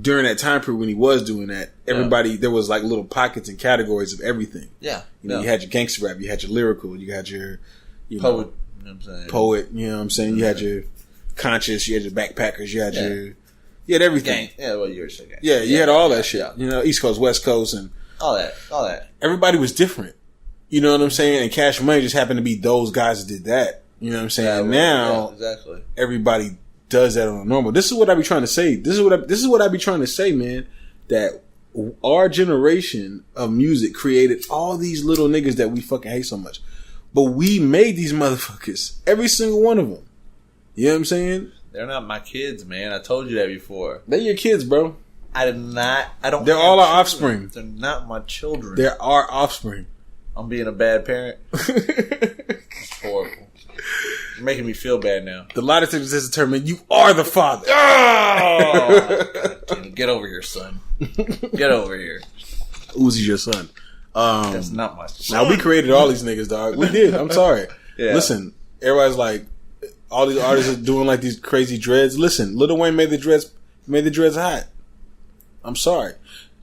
during that time period when he was doing that, everybody, there was like little pockets and categories of everything. Yeah. You know, you had your gangster rap, you had your lyrical, you had your poet, you know what I'm saying? Poet, you know what I'm saying? You had your conscious, you had your backpackers, you had you had everything. Yeah, well, you were saying. Yeah, you had all that shit. You know, East Coast, West Coast, and all that. Everybody was different. You know what I'm saying? And Cash Money just happened to be those guys that did that. You know what I'm saying? Now, everybody does that on a normal. This is what I be trying to say. This is what I be trying to say, man. That our generation of music created all these little niggas that we fucking hate so much, but we made these motherfuckers. Every single one of them. You know what I'm saying? They're not my kids, man. I told you that before. They're your kids, bro. I don't. They're all our offspring. They're not my children. They're our offspring. I'm being a bad parent. It's horrible. You're making me feel bad now. The lie detector says determined you are the father. Oh! God, get over here, son. Get over here. Uzi's your son. That's not my son. Now, we created all these niggas, dog. We did. I'm sorry. Yeah. Listen, everybody's like, all these artists are doing like these crazy dreads. Listen, Lil Wayne made the dreads hot. I'm sorry.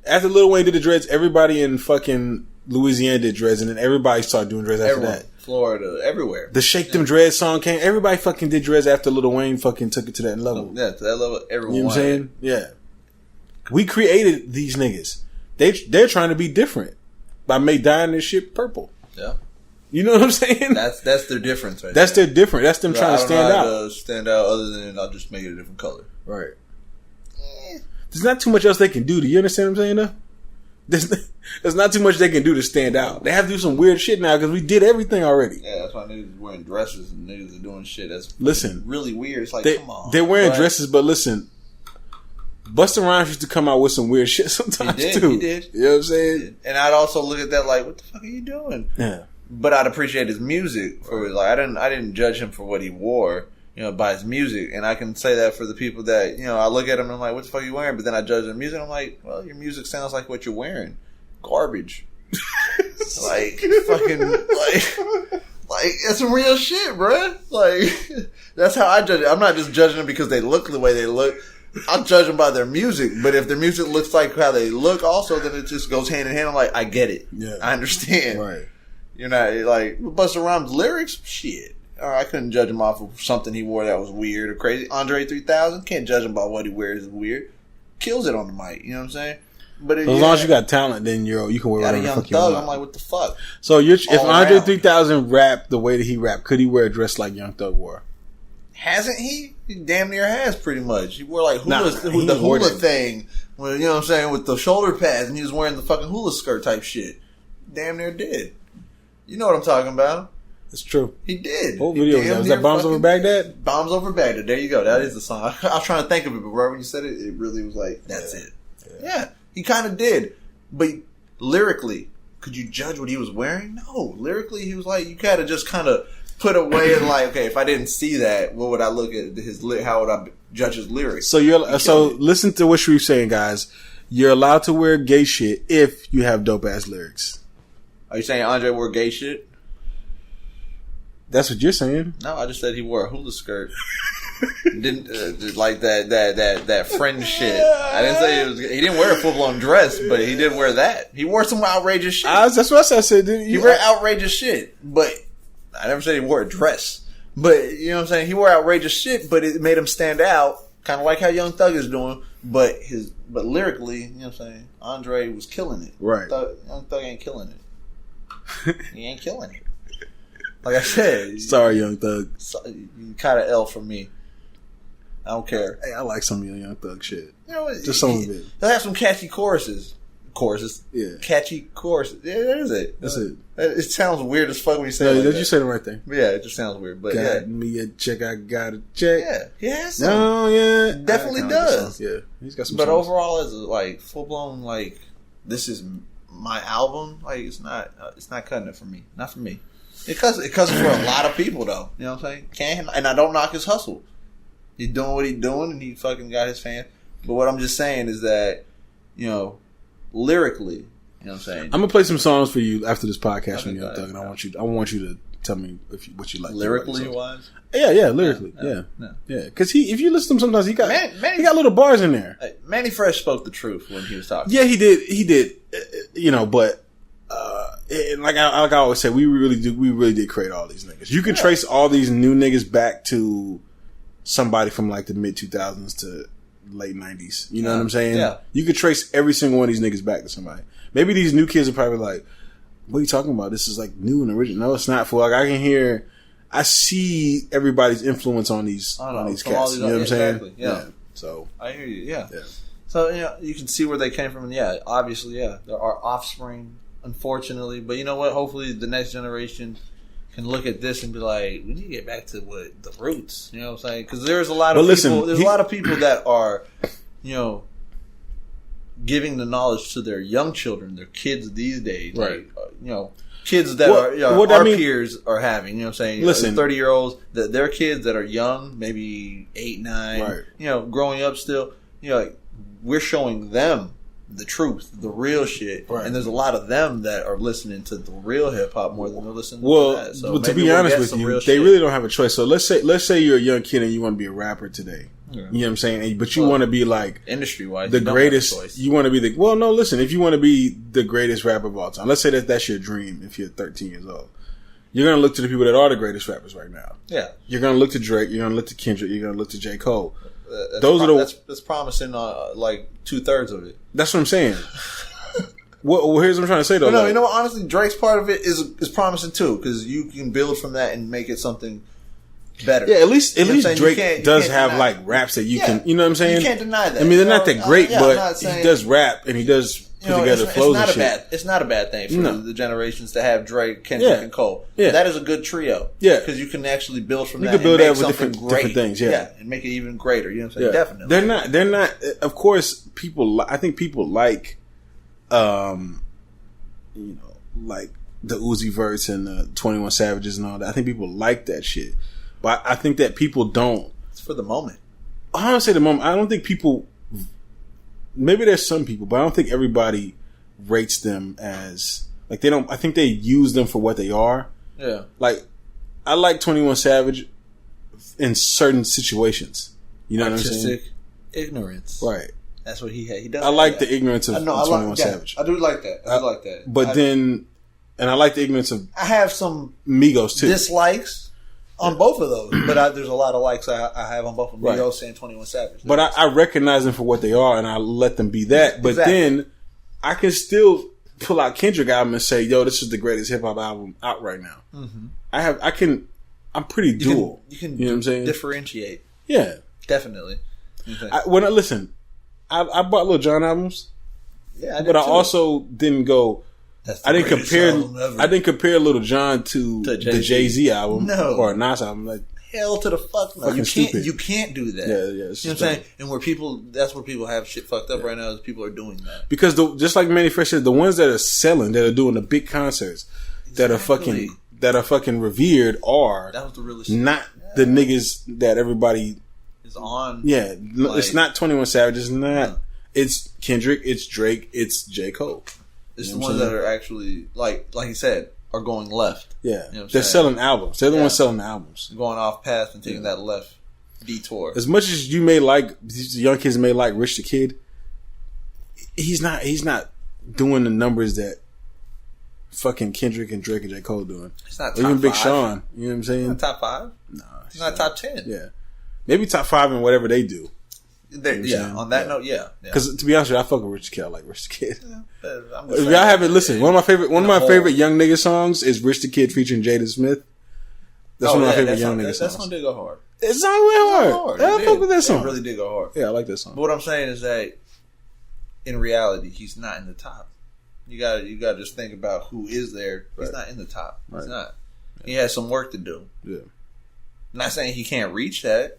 After Lil Wayne did the dreads, everybody in fucking Louisiana did dreads, and then everybody started doing dreads after that. Florida, everywhere. The Shake Them Dreads song came. Everybody fucking did dreads after Lil Wayne fucking took it to that level. Yeah, to that level, everyone. You know what I'm saying? Yeah. We created these niggas. They're trying to be different by dyeing their shit purple. Yeah. You know what I'm saying? That's their difference, right? That's their different. That's them trying to stand out. Stand out, other than I'll just make it a different color. Right. There's not too much else they can do. Do you understand what I'm saying? Though, There's not too much they can do to stand out. They have to do some weird shit now because we did everything already. Yeah, that's why niggas are wearing dresses and niggas are doing shit that's really weird. It's like, come on. They're wearing dresses, but listen, Busta Rhymes used to come out with some weird shit sometimes too. He did. You know what I'm saying? And I'd also look at that like, what the fuck are you doing? Yeah. But I'd appreciate his music for like I didn't judge him for what he wore, by his music. And I can say that for the people that, I look at him and I'm like, what the fuck are you wearing? But then I judge their music and I'm like, well, your music sounds like what you're wearing. Garbage. Like fucking like that's some real shit, bruh. Like that's how I judge it. I'm not just judging them because they look the way they look. I'll judge them by their music, but if their music looks like how they look also, then it just goes hand in hand. I'm like, I get it. Yeah. I understand. Right. You're not like Busta Rhymes lyrics, shit. I couldn't judge him off of something he wore that was weird or crazy. Andre 3000, can't judge him by what he wears is weird. Kills it on the mic, you know what I'm saying? But as long as you got talent, then you can wear whatever the fuck you want. I'm like, what the fuck? So if Andre 3000 rapped the way that he rapped, could he wear a dress like Young Thug wore? Hasn't he? He damn near has, pretty much. He wore like the hula thing, you know what I'm saying, with the shoulder pads, and he was wearing the fucking hula skirt type shit. Damn near did. You know what I'm talking about? It's true. He did. What video was that? Was that Bombs Over Baghdad? Bombs Over Baghdad. There you go. That is the song. I was trying to think of it, but right when you said it, it really was like, that's it. Yeah. He kind of did. But lyrically, could you judge what he was wearing? No. Lyrically, he was like, you gotta just kind of put away and like, okay, if I didn't see that, what would I look at how would I judge his lyrics? So listen to what Sharif's saying, guys. You're allowed to wear gay shit if you have dope ass lyrics. Are you saying Andre wore gay shit? That's what you're saying. No, I just said he wore a hula skirt. Didn't like that friend shit. I didn't say he didn't wear a full blown dress, but he did wear that. He wore some outrageous shit. That's what I said. He wore outrageous shit, but I never said he wore a dress. But you know what I'm saying? He wore outrageous shit, but it made him stand out, kind of like how Young Thug is doing. But lyrically, you know what I'm saying? Andre was killing it. Right. Young Thug ain't killing it. He ain't killing it. Like I said. Sorry, Young Thug. You kind of L for me. I don't care. Hey, I like some of your Young Thug shit. You know, just some of it. He'll have some catchy choruses. Yeah. Catchy choruses. Yeah, that is it. That's it. It sounds weird as fuck when you say it. Did you say the right thing? Yeah, it just sounds weird. But got me a check, I got a check. Yeah, he has some. No, yeah. Definitely does. Yeah, he's got some But songs. overall, as like full blown, like this is my album. Like it's not cutting it for me. Not for me. Because for a lot of people though. You know what I'm saying? And I don't knock his hustle. He's doing what he's doing, and he fucking got his fans. But what I'm just saying is that, lyrically, you know what I'm saying? I'm gonna play some songs for you after this podcast from Young Thug, and I want you to tell me what you like. Lyrically wise? Yeah, lyrically, yeah. Because if you listen to him, sometimes he got little bars in there. Manny Fresh spoke the truth when he was talking. Yeah, he did. But like I always say, we really did create all these niggas. You can trace all these new niggas back to somebody from like the mid 2000s to late 90s. You know what I'm saying? Yeah. You could trace every single one of these niggas back to somebody. Maybe these new kids are probably like, what are you talking about? This is like new and original. No, it's not. For like I see everybody's influence on these cats. You know what I'm saying? Exactly. Yeah. So I hear you. Yeah. So you can see where they came from. And yeah, obviously, there are offspring, unfortunately. But you know what? Hopefully, the next generation can look at this and be like, we need to get back to the roots. You know what I'm saying? Because there's a lot of people. There's a lot of people that are, giving the knowledge to their young children, their kids these days. Right. Like, kids that our peers are having. You know what I'm saying? Listen, 30-year-olds, their kids that are young, maybe 8, 9. Right. Growing up still. We're showing them the truth, the real shit, and there's a lot of them that are listening to the real hip hop more than they're listening to that. So to be honest with you, they really don't have a choice. So let's say you're a young kid and you want to be a rapper today. Yeah. You know what I'm saying? But you want to be like industry wise, the greatest. You want to be if you want to be the greatest rapper of all time, let's say that's your dream. If you're 13 years old, you're gonna look to the people that are the greatest rappers right now. Yeah, you're gonna look to Drake. You're gonna look to Kendrick. You're gonna look to J. Cole. That's promising like 2/3 of it. That's what I'm saying. Well, here's what I'm trying to say though. No, you know what? Honestly, Drake's part of it is promising too, because you can build from that and make it something better. Yeah, at least Drake does have like raps that you can. You know what I'm saying? You can't deny that. I mean, they're not that great, but he does rap and he does put together flows and shit. It's not a bad thing for the generations to have Drake, Kendrick, and Cole. Yeah. That is a good trio. Yeah. Because you can actually build from that. You can build that with different things, yeah. And make it even greater. You know what I'm saying? Definitely. They're not, of course, I think people like, like the Uzi verse and the 21 Savages and all that. I think people like that shit. But I think that people don't. It's for the moment. I don't say the moment. I don't think people, maybe there's some people, but I don't think everybody rates them as, like, they don't, I think they use them for what they are. Yeah. Like, I like 21 Savage in certain situations. You know what I'm saying? Ignorance. Right. That's what he had. He does. I like the ignorance of 21 Savage. I do like that. I do like that. But and I like the ignorance of I have some Migos too. Dislikes on both of those, but there's a lot of likes I have on both of Migos and 21 Savage. But I recognize them for what they are, and I let them be that. But then I can still pull out Kendrick album and say, "Yo, this is the greatest hip hop album out right now." Mm-hmm. I'm pretty dual. You know what I'm saying? Differentiate. Yeah, definitely. Okay. I bought Lil Jon albums. Yeah, I did but I too. also didn't go. I didn't compare Lil Jon to the Jay-Z album or a Nas album. Like, hell to the fuck no. You can't do that. Yeah. You know what I'm saying? And that's where people have shit fucked up right now is people are doing that. Because just like Manny Fresh said, the ones that are selling, that are doing the big concerts, that are fucking revered are that was the realest not the niggas that everybody is on. Yeah. Like, it's not 21 Savage. It's not. It's Kendrick. It's Drake. It's J. Cole. It's the ones that are actually, like you said, are going left. Yeah. You know they're selling albums. They're the ones selling the albums. Going off path and taking that left detour. As much as you may like, these young kids may like Rich the Kid, he's not doing the numbers that fucking Kendrick and Drake and J. Cole doing. It's not top even Big 5. Sean. You know what I'm saying? Not top 5? No. It's not top 10. Yeah. Maybe top 5 in whatever they do. On that note, yeah. Because to be honest with you, I fuck with Rich the Kid. I like Rich the Kid. Yeah, if y'all haven't listened, one of my favorite young nigga songs is Rich the Kid featuring Jaden Smith. That's one of my favorite young nigga songs. That song did go hard. It song went hard. I fuck with that song. It really did go hard. Yeah, I like that song. But what I'm saying is that in reality, he's not in the top. You gotta just think about who is there. He's not in the top. He's not. Yeah. He has some work to do. Yeah. I'm not saying he can't reach that.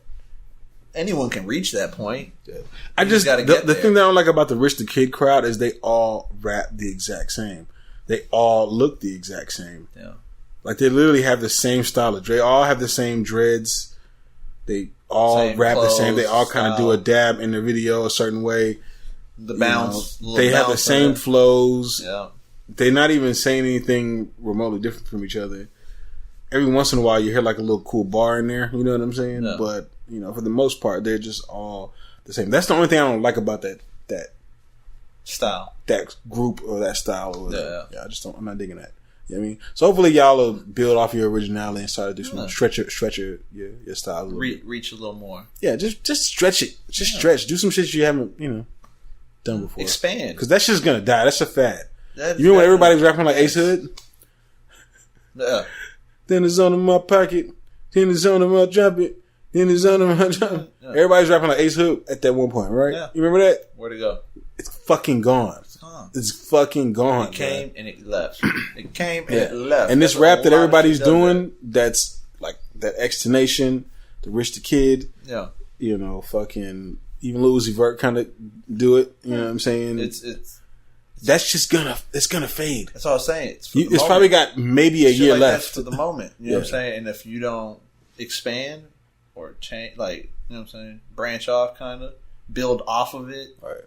Anyone can reach that point. Yeah. I just the thing that I don't like about the Rich the Kid crowd is they all rap the exact same. They all look the exact same. Yeah. Like they literally have the same style of dread. They all have the same dreads. They all rap the same. They all kind of do a dab in the video a certain way. The bounce. They have the same flows. Yeah. They're not even saying anything remotely different from each other. Every once in a while you hear like a little cool bar in there. You know what I'm saying? Yeah. But for the most part, they're just all the same. That's the only thing I don't like about that style, that group or that style. Or whatever. Yeah, I'm not digging that. You know what I mean? So hopefully y'all will build off your originality and start to do some stretch your style a little bit. Reach a little more. Yeah, just stretch it. Just stretch. Do some shit you haven't done before. Expand. Because that shit's gonna die. That's a fad. You know when everybody's rapping like Ace Hood? Yeah. Then it's on in my pocket. Then it's on in my drop it. Then it's on in my drop it. Yeah. Everybody's rapping like Ace Hood at that one point, right? Yeah. You remember that? Where'd it go? It's fucking gone. It's gone. It's fucking gone. It came and it left. It came and it left. And this rap that everybody's doing, that's like that X-Tenation, the Rich the Kid. Yeah. Fucking even Lil Uzi Vert kind of do it. You know what I'm saying? That's just gonna fade. That's all I'm saying. It's probably got maybe a year left for the moment. You know what I'm saying? And if you don't expand or change, like, you know what I'm saying, branch off, kind of build off of it, right?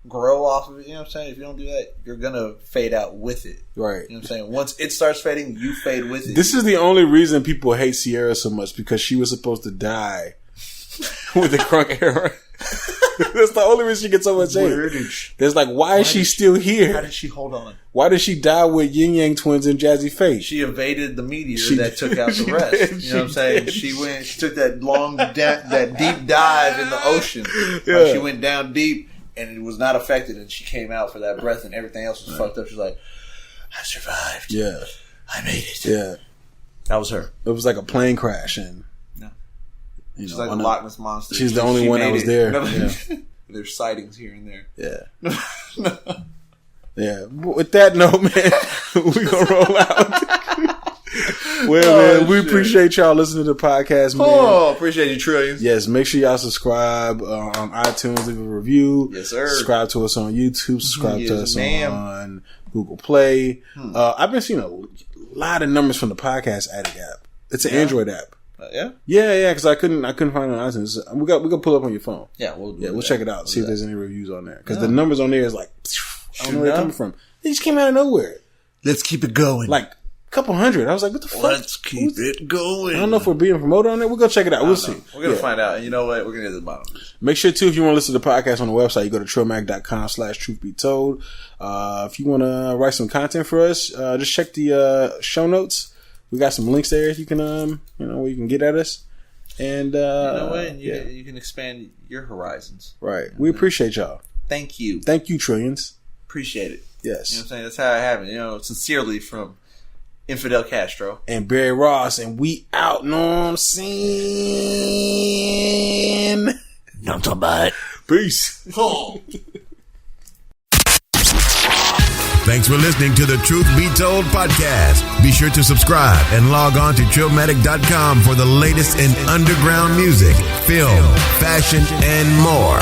Grow off of it. You know what I'm saying? If you don't do that, you're gonna fade out with it, right? You know what I'm saying? Once it starts fading, you fade with it. This is the only reason people hate Sierra so much, because she was supposed to die with the crunk era. That's the only reason she gets so much hate. There's like, why is she still here? How did she hold on? Why did she die with Yin Yang Twins and Jazzy Faye? She evaded the meteor that took out the rest. You know what I'm saying? She took that long, that deep dive in the ocean. Yeah. Like, she went down deep and it was not affected, and she came out for that breath, and everything else was fucked up. She's like, I survived. Yeah. I made it. Yeah. That was her. It was like a plane crash, and she's like a Loch Ness monster. She's the only one that was there. There's sightings here and there. Yeah. Yeah. With that note, man, we gonna roll out. Well, man, we appreciate y'all listening to the podcast, man. Oh, appreciate you, Trillions. Yes, make sure y'all subscribe on iTunes, leave a review. Yes, sir. Subscribe to us on YouTube. Subscribe to us on Google Play. I've been seeing a lot of numbers from the Podcast Addict app. It's an Android app. Yeah, because I couldn't find it on iTunes. We got pull up on your phone. Yeah, we'll check it out. See if there's any reviews on there. Because the numbers on there is like, I don't know where they're coming from. They just came out of nowhere. Let's keep it going. Like a couple hundred. I was like, what the fuck? Let's keep it going. I don't know if we're being promoted on there. We'll go check it out. We'll see. We're gonna find out. And you know what? We're gonna get to the bottom of this. Make sure too, if you want to listen to the podcast on the website, you go to trillmatic.com/truthbetold. If you want to write some content for us, just check the show notes. We got some links there. You can where you can get at us. And you know what? You can expand your horizons. Right. We appreciate y'all. Thank you, Trillions. Appreciate it. Yes. You know what I'm saying? That's how it happened. Sincerely from Infidel Castro and Barry Ross, and we out. Know what I'm saying? Not so bad. Peace. Thanks for listening to the Truth Be Told podcast. Be sure to subscribe and log on to trillmatic.com for the latest in underground music, film, fashion, and more.